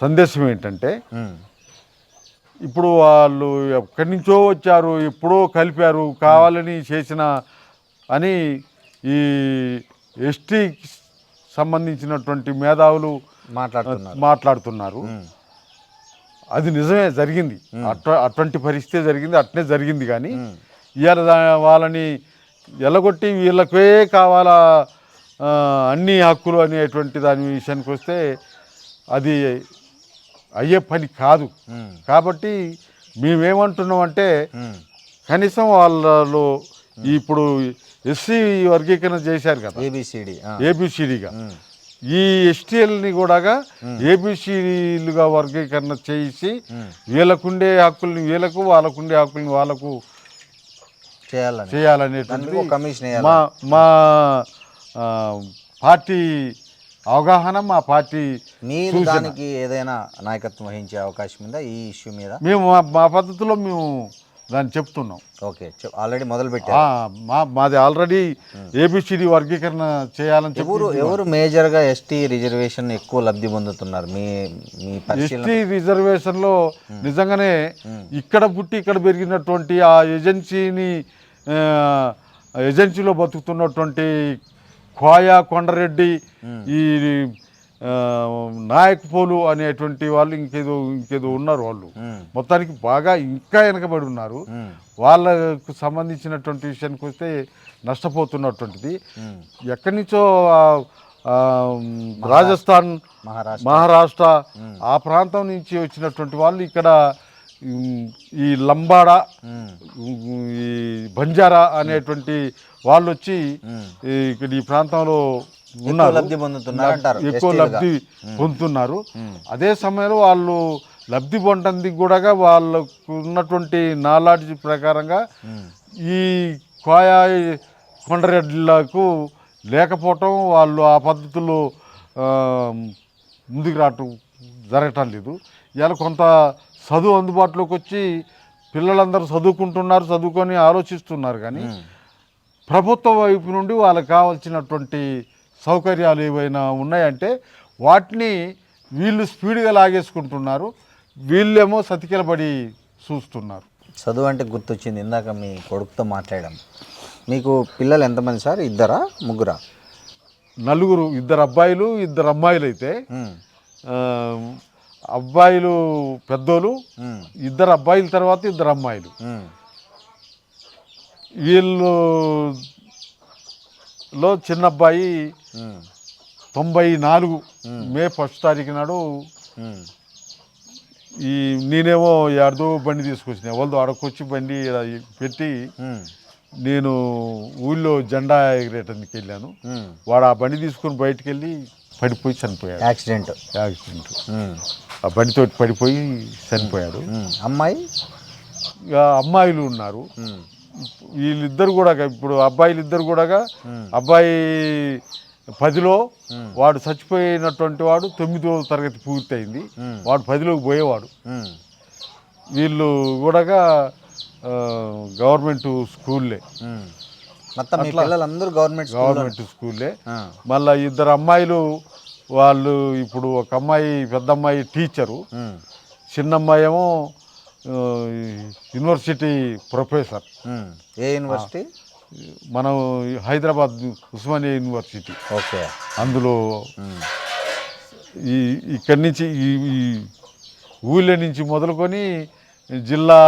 సందేశం ఏంటంటే, ఇప్పుడు వాళ్ళు ఎక్కడి నుంచో వచ్చారు, ఎప్పుడో కలిపారు, కావాలని చేసిన అని ఈ ఎస్టీకి సంబంధించినటువంటి మేధావులు మాట్లాడుతున్నారు. అది నిజమే, జరిగింది. అటువంటి పరిస్థితి జరిగింది, అట్నే జరిగింది. కానీ ఇవాళ వాళ్ళని ఎల్లగొట్టి వీళ్ళకే కావాలా అన్ని హక్కులు అనేటువంటి దాని విషయానికి వస్తే అది అయ్యే పని కాదు. కాబట్టి మేమేమంటున్నామంటే, కనీసం వాళ్ళలో ఇప్పుడు ఎస్సీ వర్గీకరణ చేశారు కదా, ఏబిసిడిగా, ఈ ఎస్టీఎల్ని కూడా ఏబిసిలుగా వర్గీకరణ చేసి వీళ్ళకుండే హక్కుల్ని వీళ్ళకు, వాళ్ళకుండే హక్కుల్ని వాళ్ళకు చేయాలనేటువంటి మా పార్టీ అవగాహన, మా పార్టీ. మీరు దానికి ఏదైనా నాయకత్వం వహించే అవకాశం ఉందా ఈ ఇష్యూ మీద? మేము మా పద్ధతిలో మేము దాన్ని చెప్తున్నాం. ఓకే, ఆల్రెడీ మొదలు పెట్టారు. మాది ఆల్రెడీ ఏబిసిడి వర్గీకరణ చేయాలని చెప్పి. ఎవరు మేజర్గా ఎస్టీ రిజర్వేషన్ ఎక్కువ లబ్ధి పొందుతున్నారు మీ ఎస్టీ రిజర్వేషన్లో? నిజంగానే ఇక్కడ పుట్టి ఇక్కడ పెరిగినటువంటి ఆ ఏజెన్సీలో బతుకుతున్నటువంటి కోయ, కొండరెడ్డి, ఈ నాయకపోలు అనేటువంటి వాళ్ళు ఇంకేదో ఉన్నారు. వాళ్ళు మొత్తానికి బాగా ఇంకా వెనకబడి ఉన్నారు. వాళ్ళకు సంబంధించినటువంటి విషయానికి వస్తే నష్టపోతున్నటువంటిది. ఎక్కడి నుంచో రాజస్థాన్, మహారాష్ట్ర ఆ ప్రాంతం నుంచి వచ్చినటువంటి వాళ్ళు ఇక్కడ ఈ లంబాడా, ఈ బంజారా అనేటువంటి వాళ్ళు వచ్చి ఇక్కడ ఈ ప్రాంతంలో ఉన్నారు, ఎక్కువ లబ్ధి పొందుతున్నారు. అదే సమయంలో వాళ్ళు లబ్ధి పొందడానికి కూడా వాళ్ళకు ఉన్నటువంటి నాలెడ్జ్ ప్రకారంగా ఈ కోయ, కొండరెడ్లకు లేకపోవటం, వాళ్ళు ఆ పద్ధతుల్లో ముందుకు జరగటం లేదు. ఇలా కొంత చదువు అందుబాటులోకి వచ్చి పిల్లలందరూ చదువుకుంటున్నారు, చదువుకొని ఆలోచిస్తున్నారు. కానీ ప్రభుత్వం వైపు నుండి వాళ్ళకి కావాల్సినటువంటి సౌకర్యాలు ఏవైనా ఉన్నాయంటే వాటిని వీళ్ళు స్పీడ్గా లాగేసుకుంటున్నారు, వీళ్ళేమో సతికిలబడి చూస్తున్నారు. చదువు అంటే గుర్తొచ్చింది, ఇందాక మీ కొడుకుతో మాట్లాడాం. మీకు పిల్లలు ఎంతమంది సార్? ఇద్దరా, ముగ్గురా? నలుగురు. 2 అబ్బాయిలు 2 అమ్మాయిలు. అయితే అబ్బాయిలు పెద్దోళ్ళు, 2 అబ్బాయిల తర్వాత 2 అమ్మాయిలు. వీళ్ళలో చిన్న అబ్బాయి 94 మే 1 తారీఖు నాడు, నేనేమో ఏడదో బండి తీసుకొచ్చిన, వాళ్ళతో అడకొచ్చి బండి పెట్టి నేను ఊళ్ళో జెండా ఎగిరేయటానికి వెళ్ళాను. వాడు ఆ బండి తీసుకొని బయటకు వెళ్ళి పడిపోయి చనిపోయాడు. యాక్సిడెంట్. ఆ బండితో పడిపోయి చనిపోయాడు. అమ్మాయిలు ఉన్నారు. వీళ్ళిద్దరు కూడా ఇప్పుడు అబ్బాయిలు ఇద్దరు కూడా, అబ్బాయి 10లో, వాడు చచ్చిపోయినటువంటి వాడు 9వ తరగతి పూర్తయింది, వాడు 10లోకి పోయేవాడు. వీళ్ళు కూడా గవర్నమెంట్ స్కూల్లే, గవర్నమెంట్ స్కూల్లే. మళ్ళీ 2 అమ్మాయిలు వాళ్ళు ఇప్పుడు, ఒక అమ్మాయి పెద్ద అమ్మాయి టీచరు, చిన్న అమ్మాయి ఏమో యూనివర్సిటీ ప్రొఫెసర్. ఏ యూనివర్సిటీ? మనం హైదరాబాద్ ఉస్మానియా యూనివర్సిటీ ఓకే. అందులో ఈ ఇక్కడి నుంచి ఈ ఊళ్ళో నుంచి మొదలుకొని జిల్లా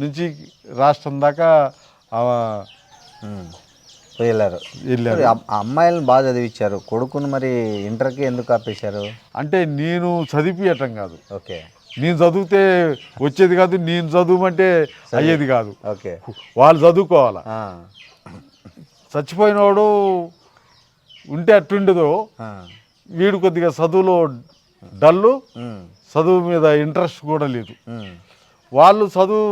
నుంచి రాష్ట్రం దాకా వెళ్ళారు. వెళ్ళారు. అమ్మాయిలను బాగా చదివించారు, కొడుకును మరి ఇంటర్కి ఎందుకు ఆపేశారు? అంటే నేను చదివియటం కాదు, ఓకే నేను చదివితే వచ్చేది కాదు, నేను చదువుమంటే అయ్యేది కాదు. ఓకే. వాళ్ళు చదువుకోవాలా. చచ్చిపోయినవాడు ఉంటే అట్టుండదో, వీడు కొద్దిగా చదువులో డల్లు, చదువు మీద ఇంట్రెస్ట్ కూడా లేదు. వాళ్ళు చదువు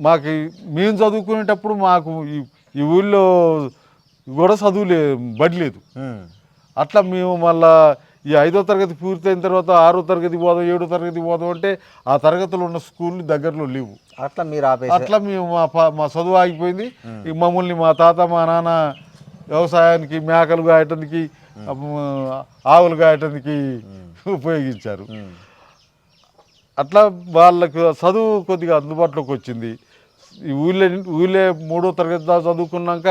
మాకు మేము చదువుకునేటప్పుడు మాకు ఈ ఊళ్ళో కూడా చదువు బడి లేదు. అట్లా మేము మళ్ళా ఈ 5వ తరగతి పూర్తయిన తర్వాత 6వ తరగతి పోదాం, 7వ తరగతి పోదాం అంటే ఆ తరగతులు ఉన్న స్కూళ్ళు దగ్గరలో లేవు. అట్లా మీరు అట్లా మేము మా చదువు ఆగిపోయింది. ఈ మమ్మల్ని మా తాత మా నాన్న వ్యవసాయానికి మేకలు గాయటానికి ఆవులు గాయటానికి ఉపయోగించారు. అట్లా వాళ్ళకు చదువు కొద్దిగా అందుబాటులోకి వచ్చింది. ఈ ఊళ్ళో 3వ తరగతి దాకా చదువుకున్నాక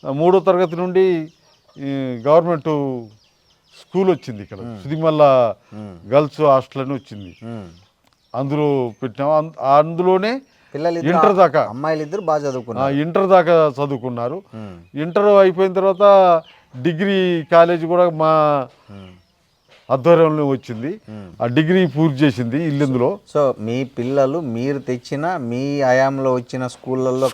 3వ తరగతి నుండి గవర్నమెంట్ స్కూల్ వచ్చింది ఇక్కడ, సుదిమల్ల గర్ల్స్ హాస్టల్ అని వచ్చింది. అందులో పెట్టాము. అందులోనే ఇంటర్ దాకా అమ్మాయిలు ఇద్దరు బాగా చదువుకున్నారు. ఇంటర్ దాకా చదువుకున్నారు. ఇంటర్ అయిపోయిన తర్వాత డిగ్రీ కాలేజ్ కూడా మా ఆధ్వర్యంలో వచ్చింది. ఆ డిగ్రీ పూర్తి చేసింది ఇల్లుందులో. సో మీ పిల్లలు మీరు తెచ్చిన మీ హయాంలో వచ్చిన స్కూళ్ళల్లో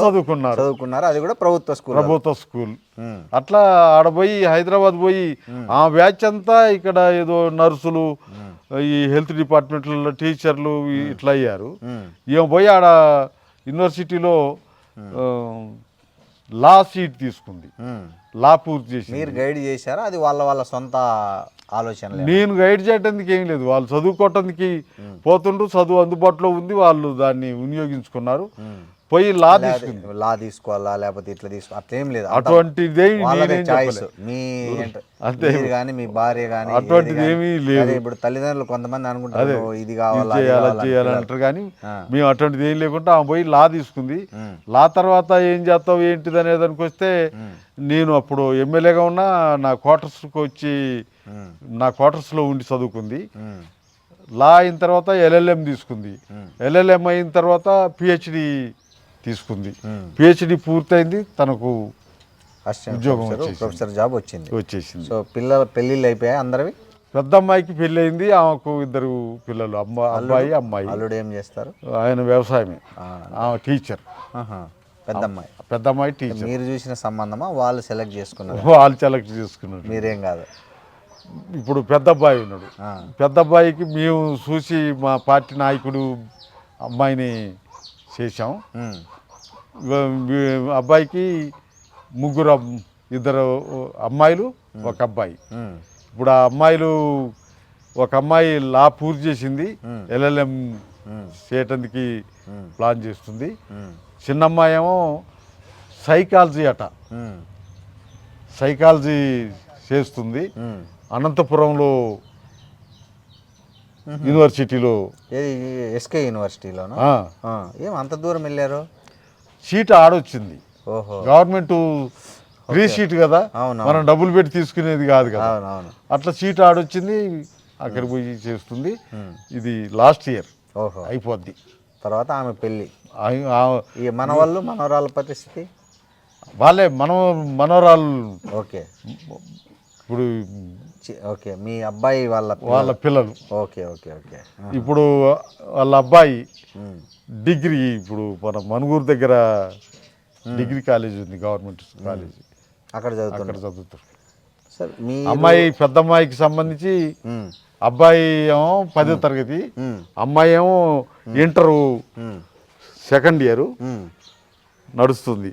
చదువుకున్నారు, అది కూడా ప్రభుత్వ స్కూల్. అట్లా ఆడపోయి హైదరాబాద్ పోయి ఆ బ్యాచ్ అంతా ఇక్కడ ఏదో నర్సులు, ఈ హెల్త్ డిపార్ట్మెంట్లలో టీచర్లు ఇట్లా అయ్యారు. ఈమె పోయి ఆడ యూనివర్సిటీలో లా సీట్ తీసుకుంది, లా పూర్తి చేసి. మీరు గైడ్ చేశారా, అది వాళ్ళ సొంత ఆలోచన? నేను గైడ్ చేయడానికి ఏం లేదు, వాళ్ళు చదువుకోవటానికి పోతుండ్రు, చదువు అందుబాటులో ఉంది, వాళ్ళు దాన్ని వినియోగించుకున్నారు. పోయి లా తీసుకోవాలా లేకపోతే ఇట్లా తీసుకో అట్లేం లేదు, అటువంటిదే మీ భార్య కానీ అటువంటిది ఏమీ లేదు. ఇప్పుడు తల్లిదండ్రులు కొంతమంది అనుకుంటారు ఇది చేయాలంటారు, కానీ మేము అటువంటిది ఏం లేకుండా ఆమె పోయి లా తీసుకుంది. లా తర్వాత ఏం చేస్తావు ఏంటిది అనే దానికి వస్తే, నేను అప్పుడు ఎమ్మెల్యేగా ఉన్నా నా క్వార్టర్స్కి వచ్చి నా క్వార్టర్స్లో ఉండి చదువుకుంది. లా అయిన తర్వాత LLM తీసుకుంది. LLM అయిన తర్వాత PhD తీసుకుంది. PhD పూర్తయింది, తనకు ఉద్యోగం ప్రొఫెసర్ జాబ్ వచ్చేసింది. సో పెళ్ళిళ్ళు అయిపోయాయి అందరివి? పెద్ద అమ్మాయికి పెళ్ళి అయింది, ఆమెకు 2 పిల్లలు, అబ్బాయి అమ్మాయి. అల్లుడు ఏం చేస్తారు? ఆయన వ్యవసాయమే, ఆమె టీచర్. పెద్ద అమ్మాయి టీచర్. మీరు చూసిన సంబంధమా, వాళ్ళు సెలెక్ట్ చేసుకున్నారు? వాళ్ళు సెలెక్ట్ చేసుకున్నారు, మీరేం కాదు. ఇప్పుడు పెద్ద అబ్బాయి ఉన్నాడు. పెద్ద అబ్బాయికి మేము చూసి మా పార్టీ నాయకుడు అమ్మాయిని చేశాం. అబ్బాయికి 2 అమ్మాయిలు, 1 అబ్బాయి. ఇప్పుడు ఆ అమ్మాయిలు, ఒక అమ్మాయి లా పూర్తి చేసింది, LLM చేయటానికి ప్లాన్ చేస్తుంది. చిన్న అమ్మాయి ఏమో సైకాలజీ సైకాలజీ చేస్తుంది. అనంతపురంలో యూనివర్సిటీలో, SK యూనివర్సిటీలోనా? ఏం అంత దూరం వెళ్ళారు? సీట్ ఆడొచ్చింది. గవర్నమెంట్ ఫ్రీ సీట్ కదా, మనం డబ్బులు పెట్టి తీసుకునేది కాదు కదా. అట్లా సీట్ ఆడొచ్చింది, అక్కడ పోయి చేస్తుంది. ఇది లాస్ట్ ఇయర్ అయిపోద్ది. తర్వాత ఆమె పెళ్ళి. మనవరాళ్ళ పరిస్థితి వాళ్ళే మనవరాళ్ళు. ఓకే. ఇప్పుడు ఓకే, మీ అబ్బాయి వాళ్ళ పిల్లలు. Okay okay okay. ఇప్పుడు వాళ్ళ అబ్బాయి డిగ్రీ, ఇప్పుడు మన మనుగూరు దగ్గర డిగ్రీ కాలేజ్ ఉంది, గవర్నమెంట్ కాలేజ్, అక్కడ చదువుతారు. అమ్మాయి పెద్ద అమ్మాయికి సంబంధించి అబ్బాయి ఏమో 10వ తరగతి, అమ్మాయి ఏమో ఇంటర్ 2nd ఇయర్ నడుస్తుంది.